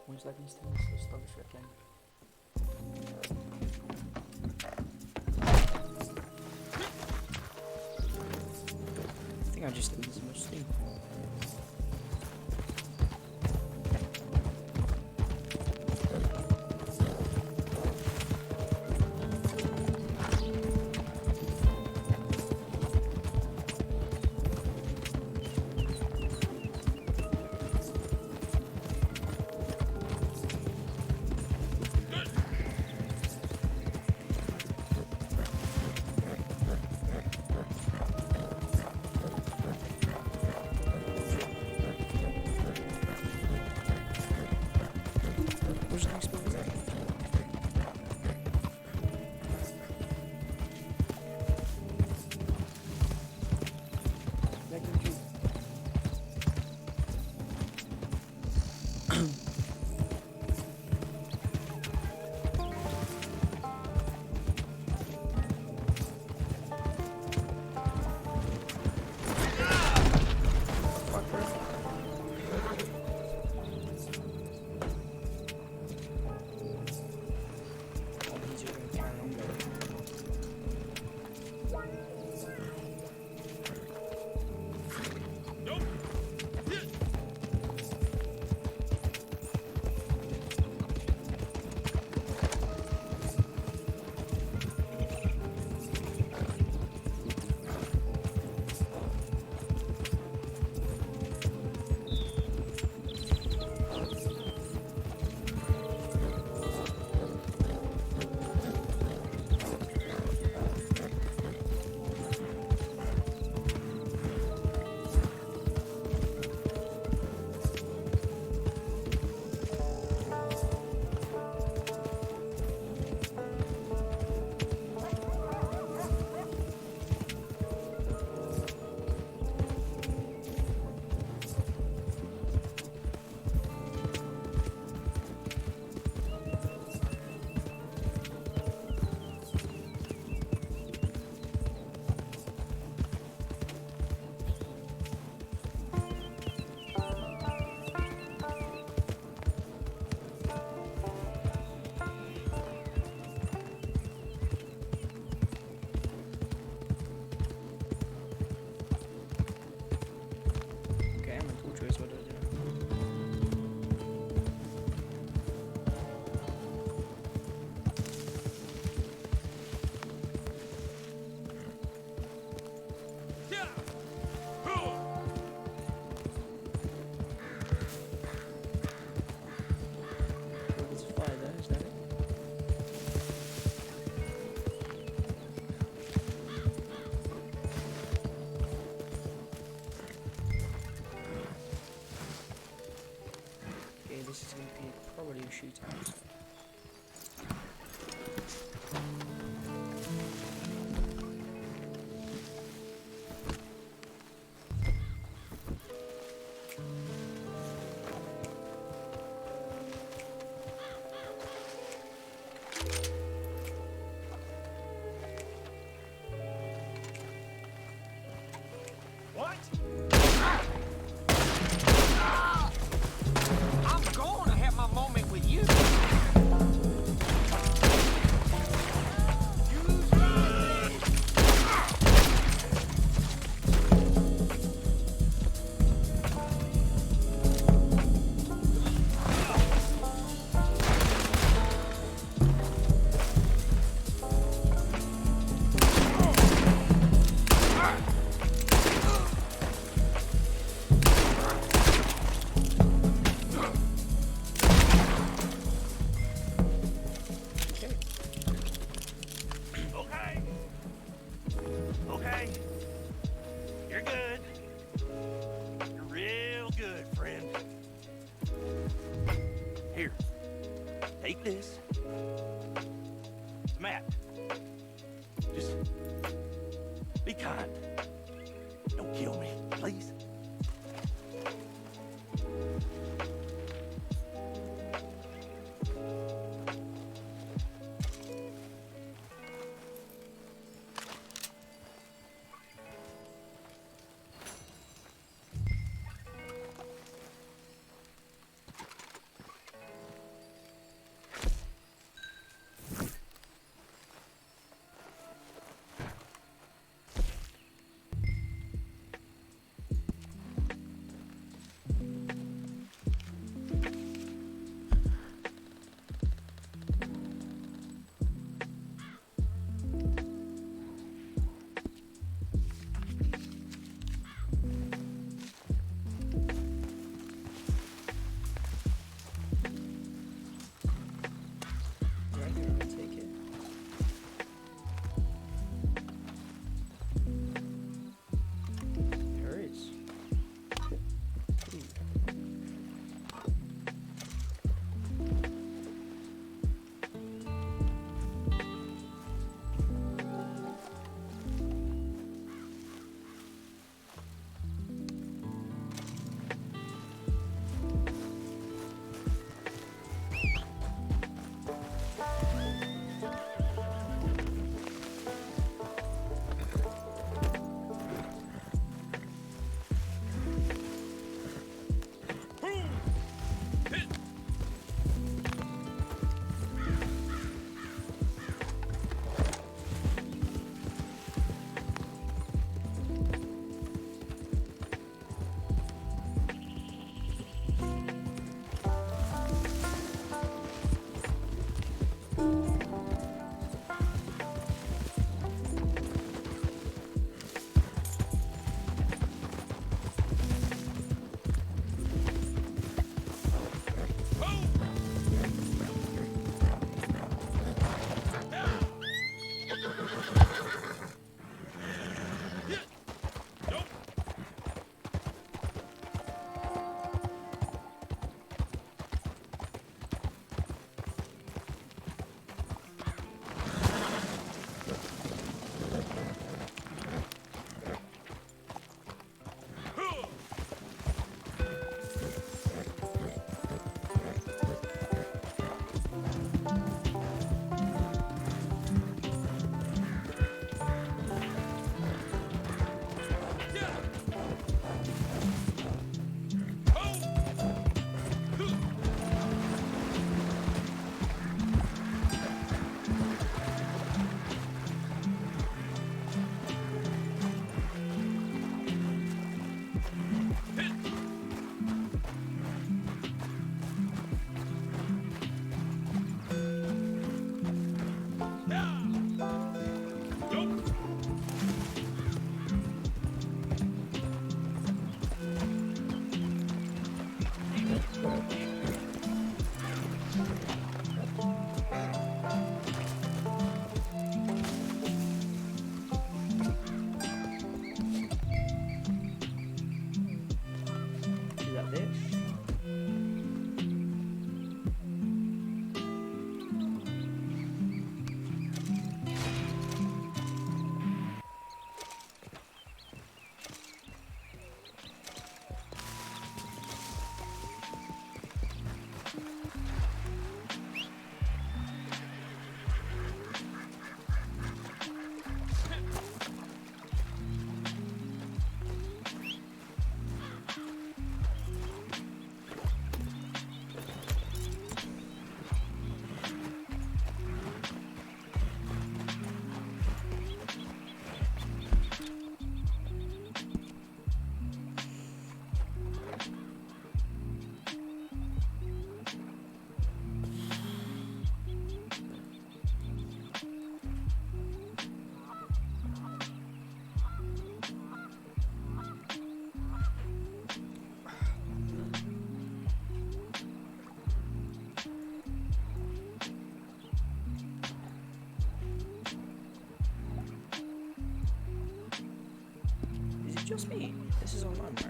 Speaker 1: Bądź tak niestety z to wyświetlenie. I think I just did this much sleep. Where's the next one? This is going to be probably a shootout.
Speaker 7: What? I'm going to have my moment with you.
Speaker 10: Okay. You're good. You're real good, friend. Here. Take this. Matt. Just be kind. Don't kill me, please.
Speaker 1: just me? This is online, right?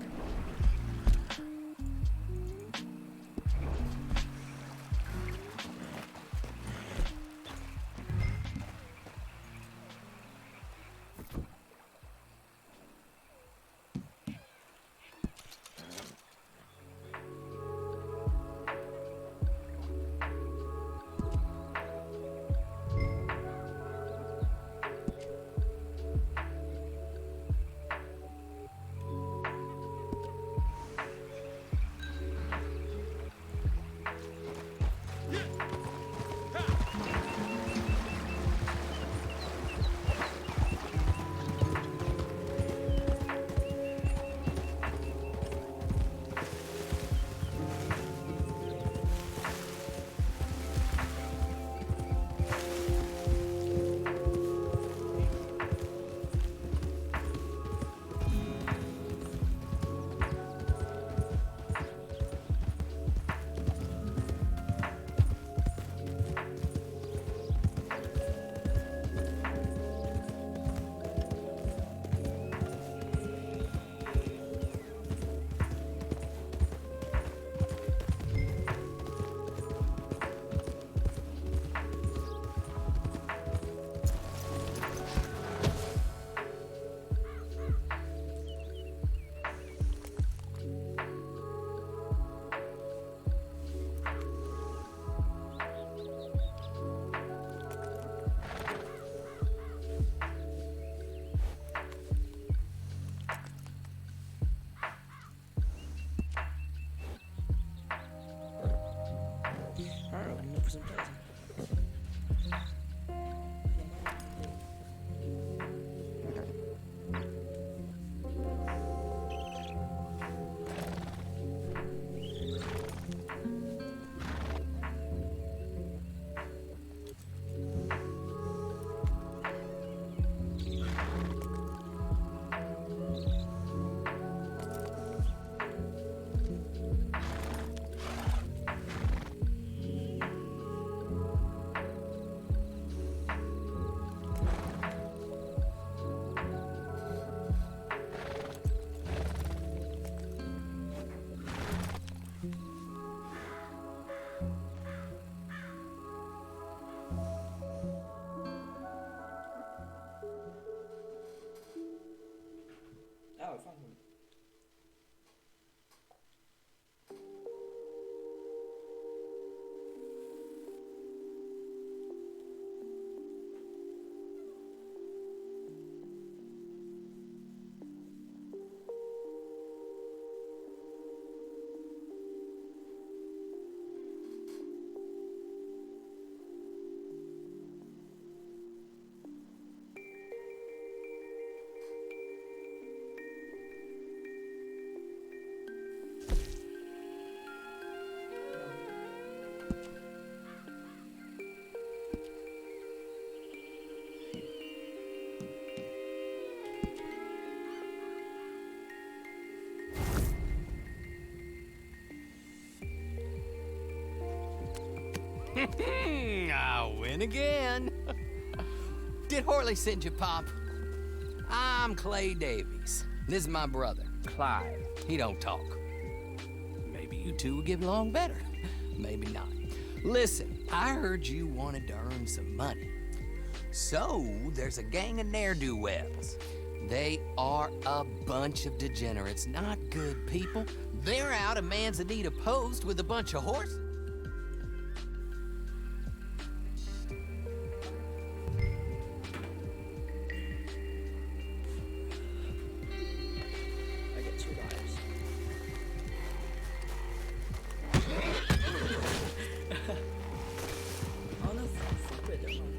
Speaker 1: Oh, I found him.
Speaker 7: I win again. Did Horley send you, Pop? I'm Clay Davies. This is my brother, Clyde. He don't talk. Maybe you two will get along better. Maybe not. Listen, I heard you wanted to earn some money. So, there's a gang of ne'er-do-wells. They are a bunch of degenerates, not good people. They're out of Manzanita Post with a bunch of horses.
Speaker 1: I get 2 lives. Oh no, fuck it, never mind.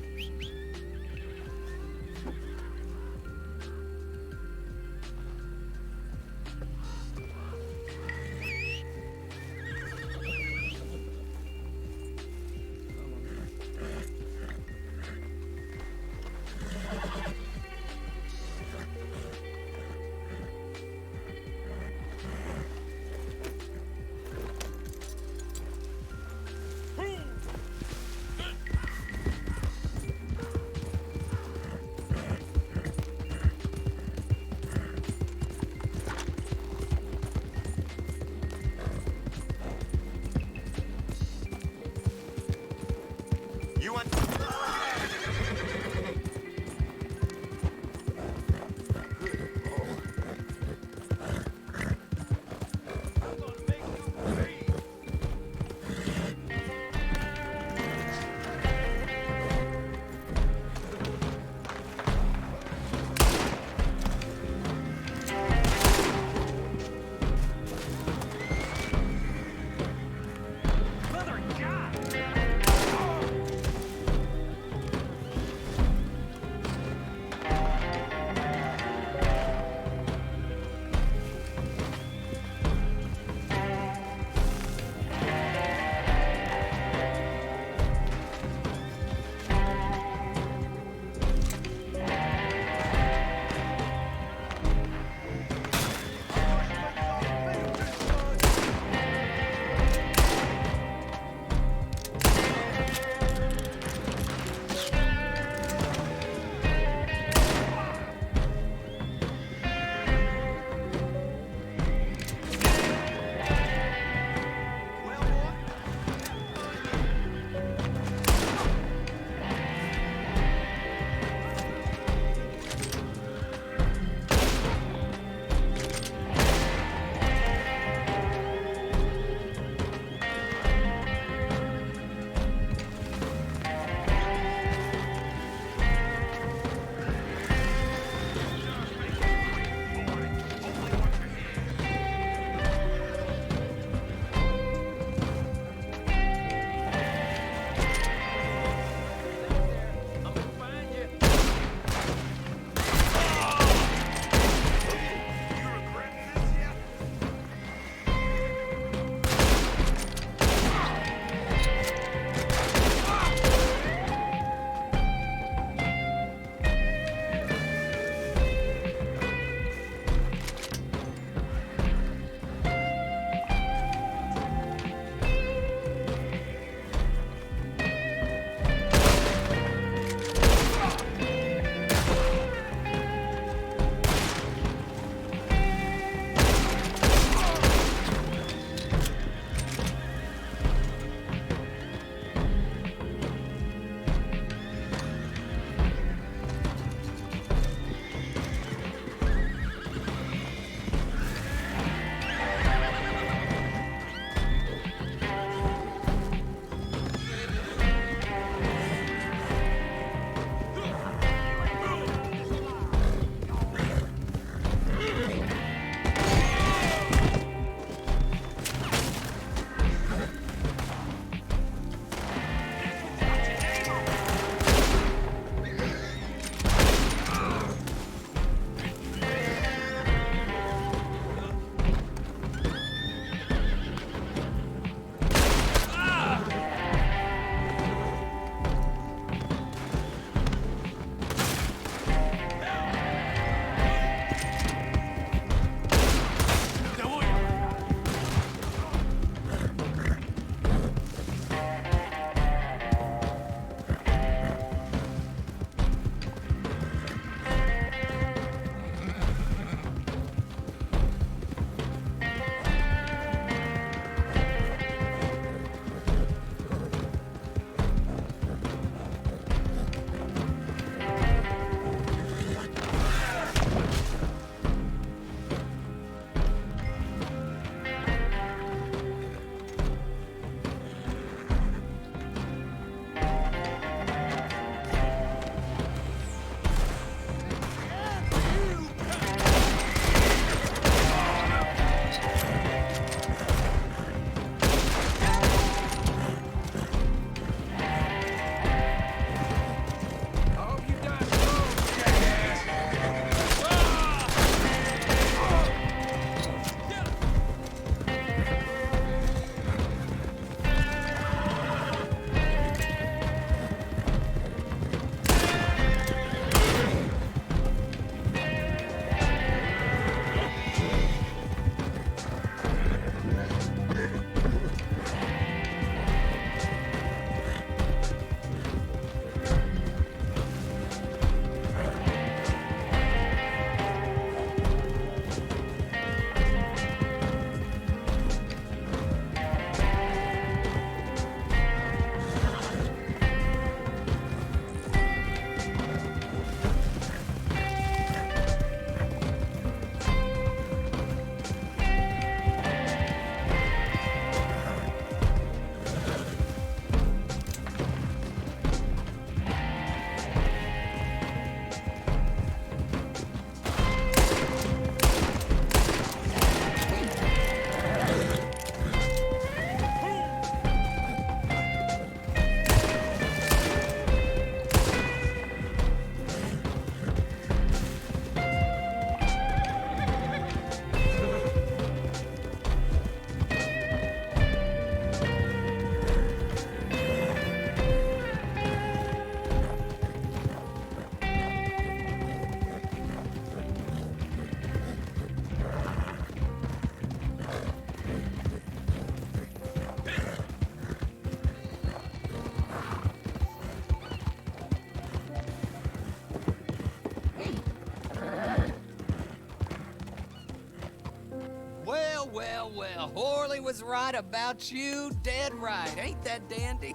Speaker 21: Well, well, well. Horley was right about you. Dead right. Ain't that dandy?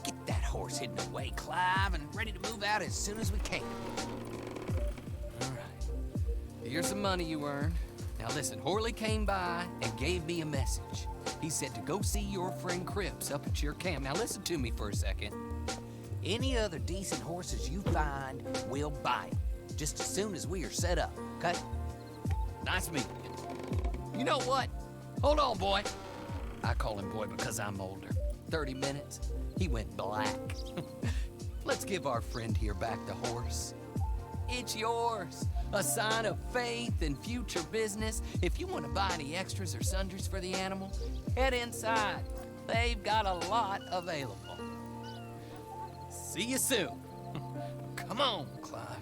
Speaker 21: Get that horse hidden away, Clive, and ready to move out as soon as we can. All right. Here's some money you earned. Now listen, Horley came by and gave me a message. He said to go see your friend Cripps up at your camp. Now listen to me for a second. Any other decent horses you find, we'll buy 'em, just as soon as we are set up, okay? Nice meeting you. You know what? Hold on, boy. I call him boy because I'm older. 30 minutes, he went black. Let's give our friend here back the horse. It's yours. A sign of faith and future business. If you want to buy any extras or sundries for the animal, head inside. They've got a lot available. See you soon. Come on, Clive.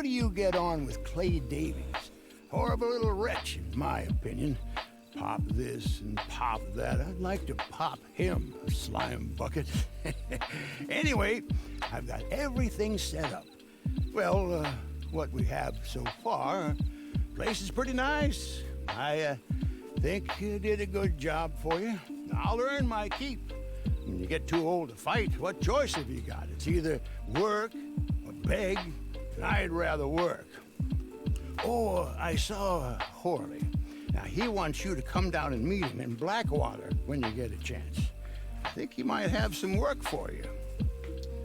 Speaker 19: how do you get on with Clay Davies? Horrible little wretch, in my opinion. Pop this and pop that. I'd like to pop him, a slime bucket. Anyway, I've got everything set up. Well, what we have so far, place is pretty nice. I think you did a good job for you. I'll earn my keep. When you get too old to fight, what choice have you got? It's either work or beg, and I'd rather work. Oh, I saw Horley. Now, he wants you to come down and meet him in Blackwater when you get a chance. I think he might have some work for you.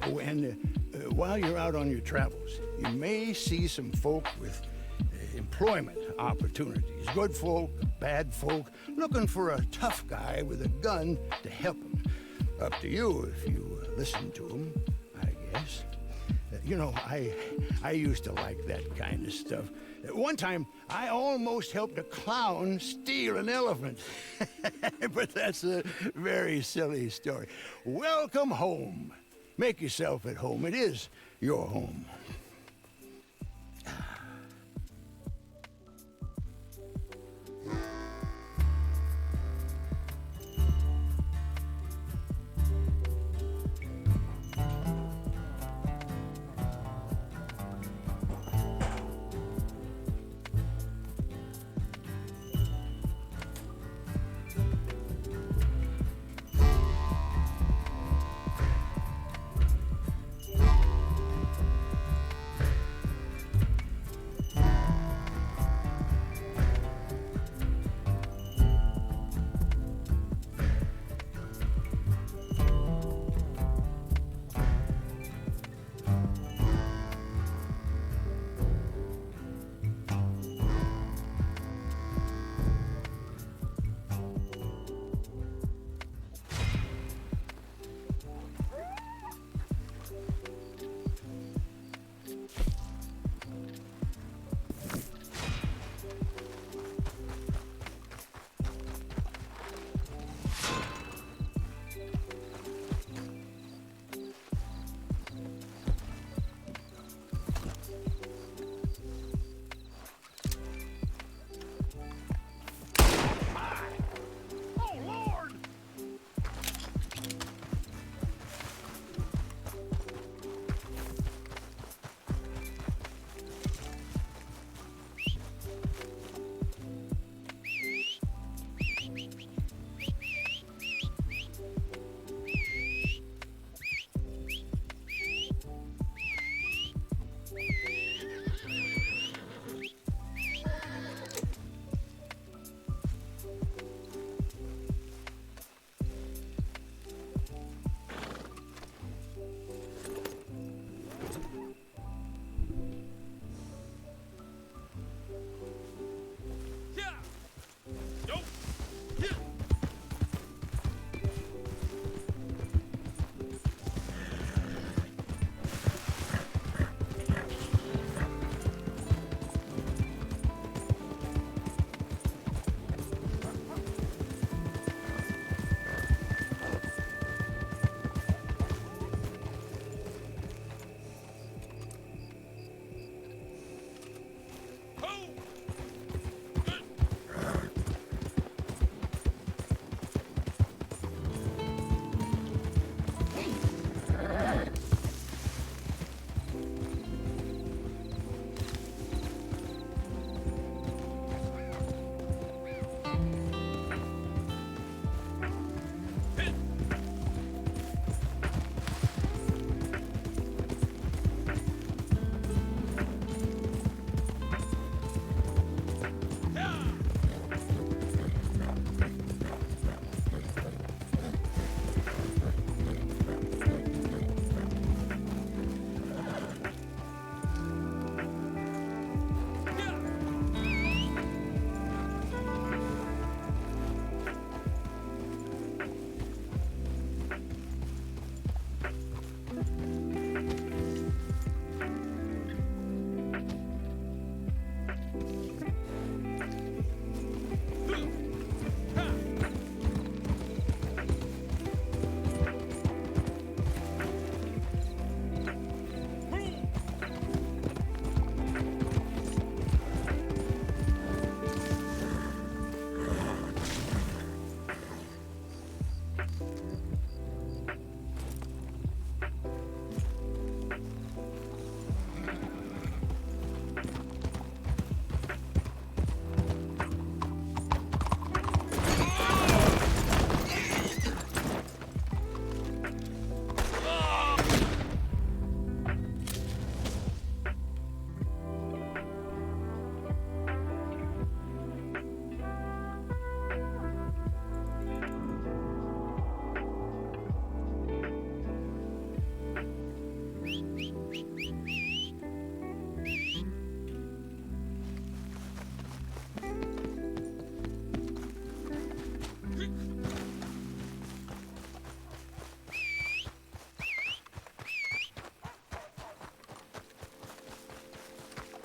Speaker 19: Oh, and while you're out on your travels, you may see some folk with employment opportunities. Good folk, bad folk, looking for a tough guy with a gun to help them. Up to you if you listen to them, I guess. You know, I used to like that kind of stuff. One time, I almost helped a clown steal an elephant. But that's a very silly story. Welcome home. Make yourself at home. It is your home.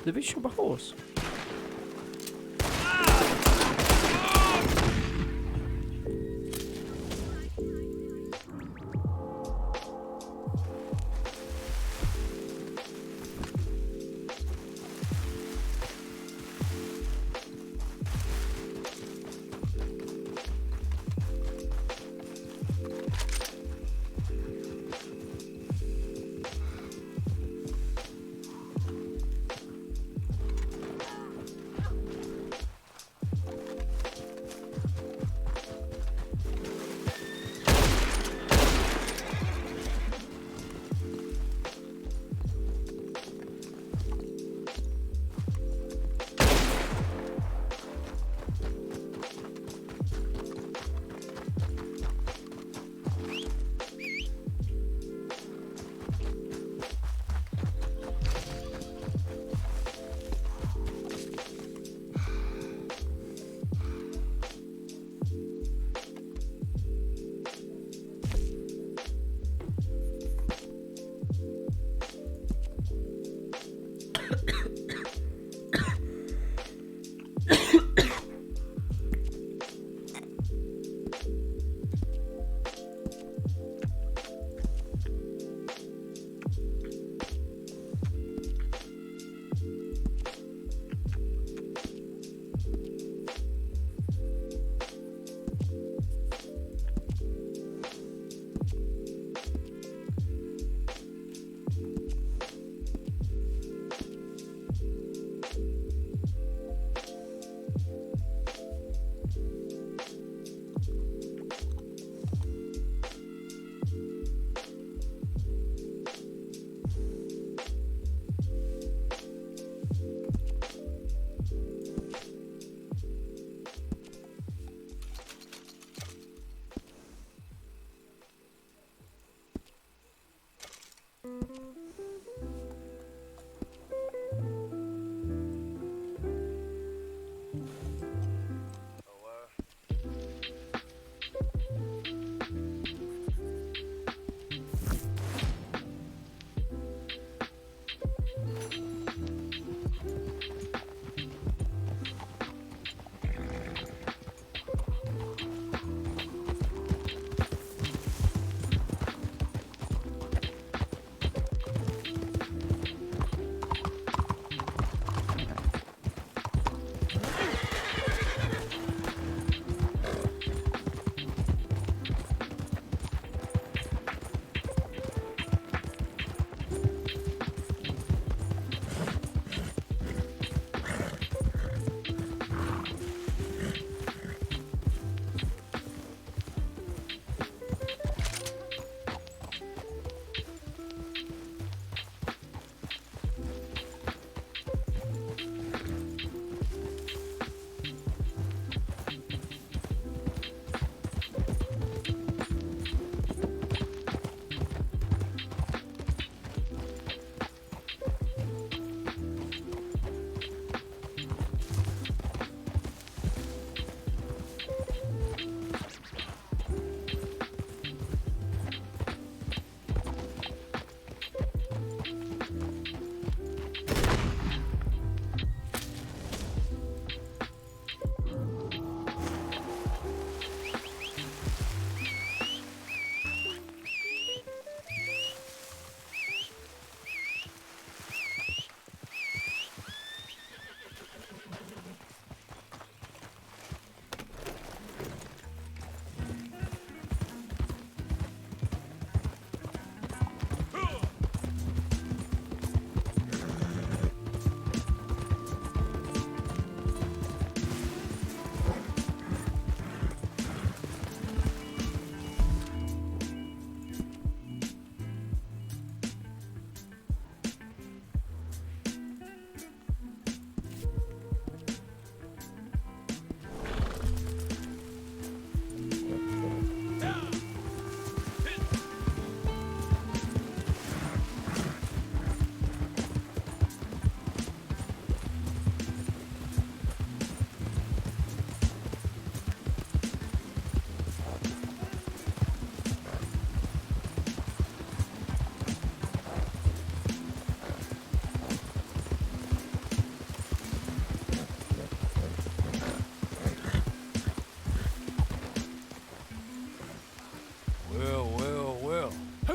Speaker 1: The bitch shot my horse.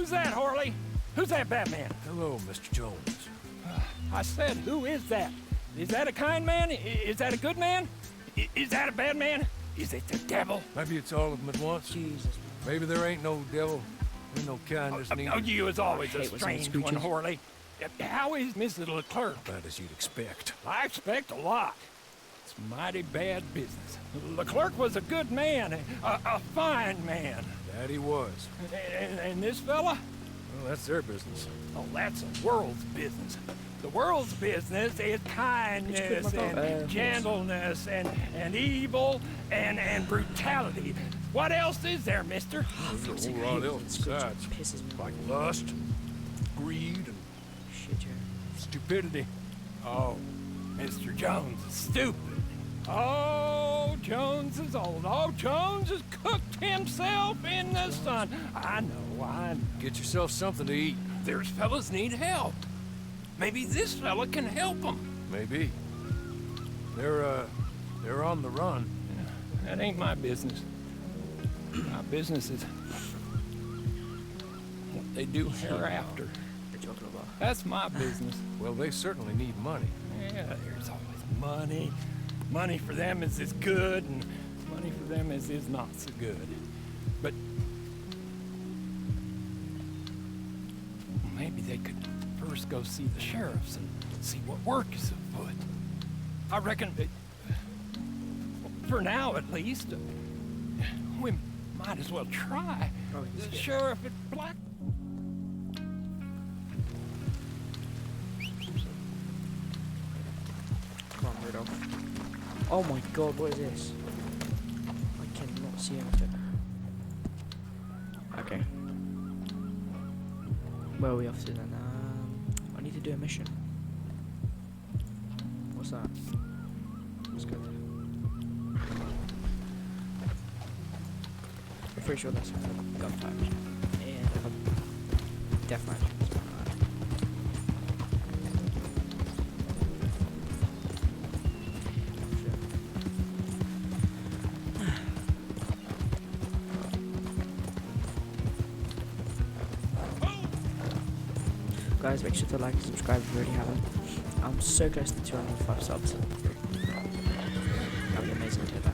Speaker 12: Who's that, Harley? Who's that Batman?
Speaker 17: Hello, Mr. Jones.
Speaker 12: I said, who is that? Is that a kind man? Is that a good man? Is that a bad man? Is it the devil?
Speaker 17: Maybe it's all of them at once.
Speaker 1: Jesus.
Speaker 17: Maybe there ain't no devil, ain't no kindness neither.
Speaker 12: Oh, you is always a
Speaker 1: hate when
Speaker 12: strange
Speaker 1: someone
Speaker 12: one,
Speaker 1: screeches.
Speaker 12: Harley. How is Mrs. Leclerc?
Speaker 17: Bad as you'd expect.
Speaker 12: I expect a lot. It's mighty bad business. Leclerc was a good man, a fine man.
Speaker 17: That he was.
Speaker 12: And this fella?
Speaker 17: Well, that's their business.
Speaker 12: Oh, that's the world's business. The world's business is kindness and gentleness and evil and brutality. What else is there, mister?
Speaker 17: There's a whole lot else besides. Like lust, greed, and
Speaker 12: Stupidity. Oh, Mr. Jones is stupid. Oh, Jones is old. Oh, Jones has cooked himself in the sun. I know.
Speaker 17: Get yourself something to eat.
Speaker 12: There's fellas need help. Maybe this fella can help them.
Speaker 17: Maybe. They're on the run.
Speaker 12: That ain't my business. My business is what they do hereafter. That's my business.
Speaker 17: Well, they certainly need money.
Speaker 12: Yeah, there's always money. Money for them is good, and money for them is not so good. But maybe they could first go see the sheriffs and see what work is afoot. I reckon, for now at least, we might as well try. The sheriff at Black.
Speaker 1: Come on, Rudolph. Oh my god, what is this? I cannot see anything. Okay. Where are we off to then? I need to do a mission. What's that? Let's go there. I'm pretty sure that's gunfire mission. And deathmatch. Guys, make sure to like and subscribe if you already haven't. I'm so close to 205 subs. That'd be amazing to do that.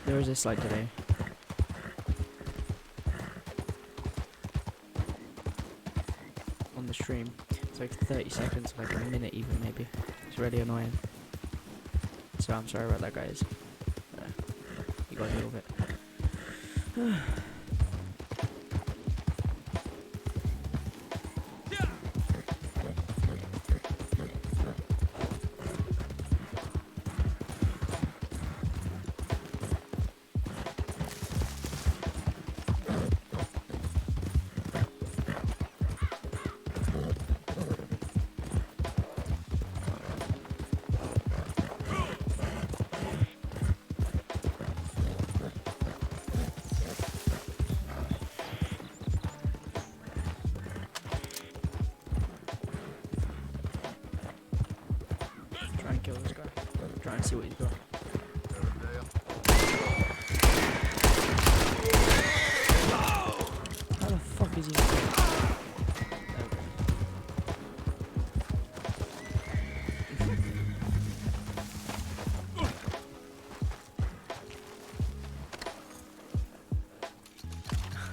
Speaker 1: There is this like today. On the stream. It's like 30 seconds, like a minute even maybe. It's really annoying. So I'm sorry about that, guys. You gotta deal with it. Try and kill this guy. Try and see what he's got. How the fuck is he?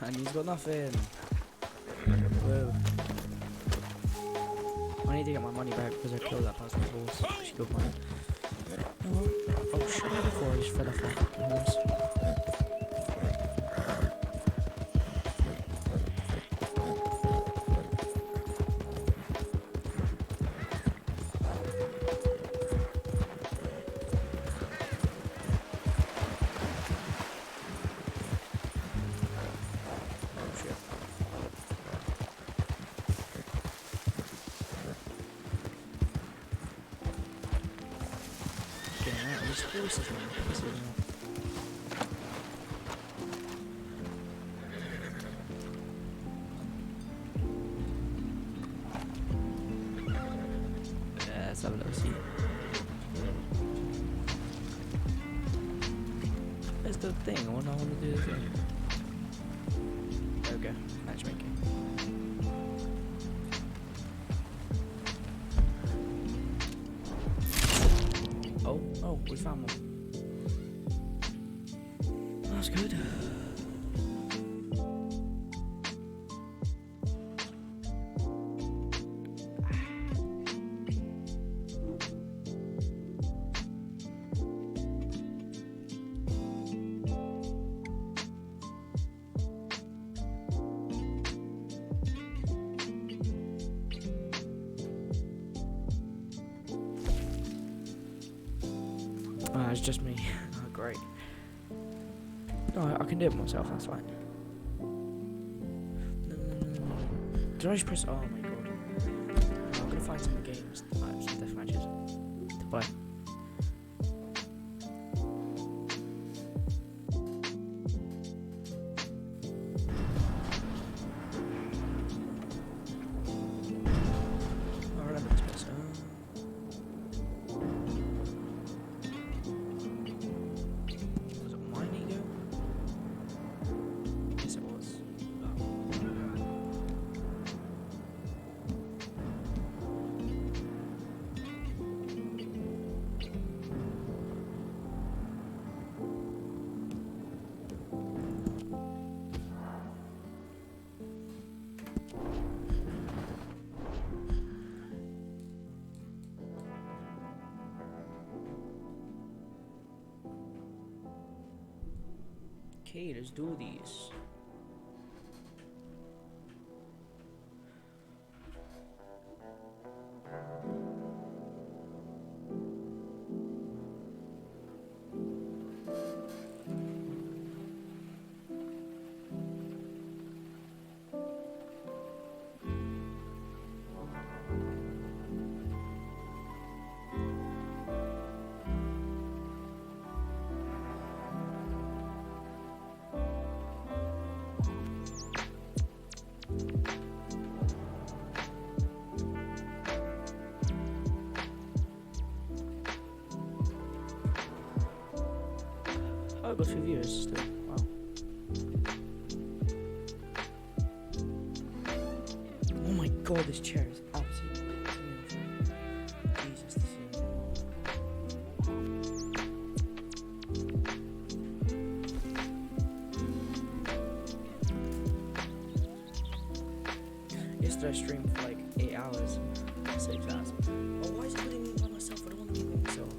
Speaker 1: And he's got nothing. Whoa. I need to get my money back because I killed that person's horse. She got money. Oh shit, before he just fell off my horse. Oh shit. these horses, man. This is yeah, let's have a little see. Where's the thing? I want to do the thing. There we go. Matchmaking. Oh, we found one. That's good. It's just me. Oh, great. No, I can do it myself, that's fine. Did I just press? Oh my god. I'm gonna find some games, some death matches to play. I remember this place. Was it mine ego? Yes, it was. Okay, let's do these. Oh, I got 2 viewers still. Wow. Oh my god, this chair is absolutely beautiful. Jesus, this is... Yesterday I streamed for like 8 hours. 6 hours. Oh, why is it putting me by myself? I don't want to be by myself.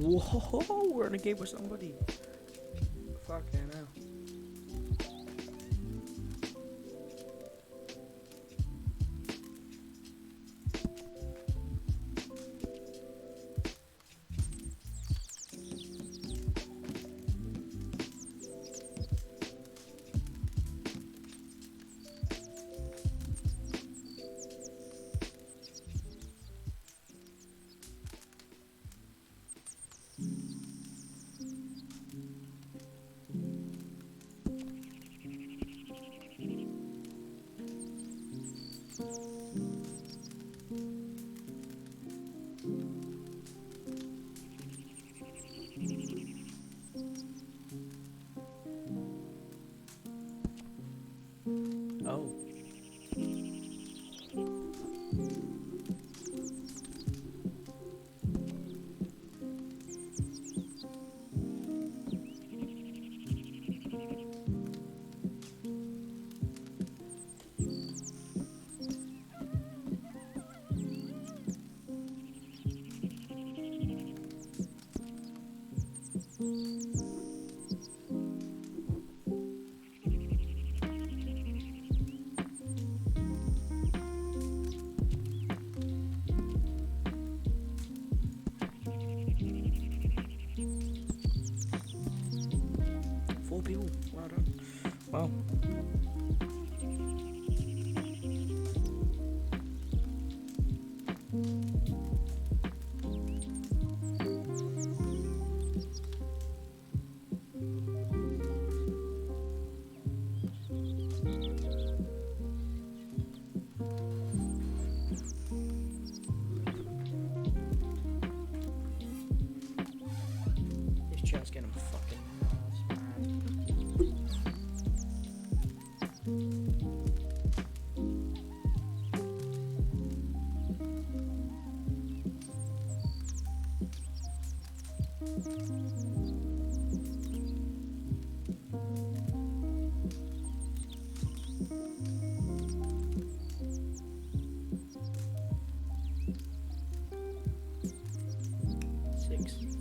Speaker 1: Whoa, we're in a game with somebody. Fucking hell. Oh. Four people. Well done. Wow. This chair's getting fucking nerves, man. 6.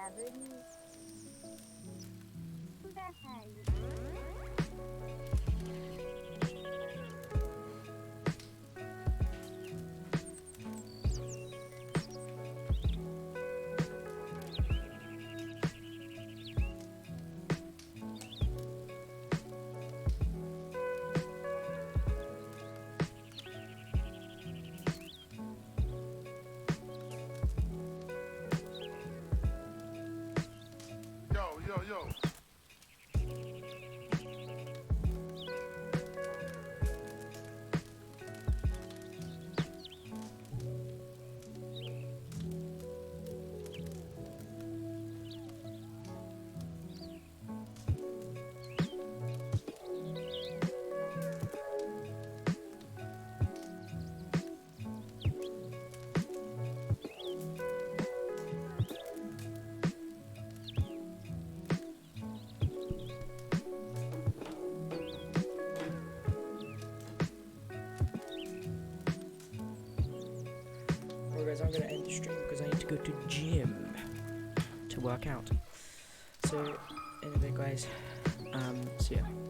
Speaker 15: tavern.
Speaker 8: Yo.
Speaker 1: Guys, I'm gonna end the stream because I need to go to gym to work out. So in a bit, guys. See ya.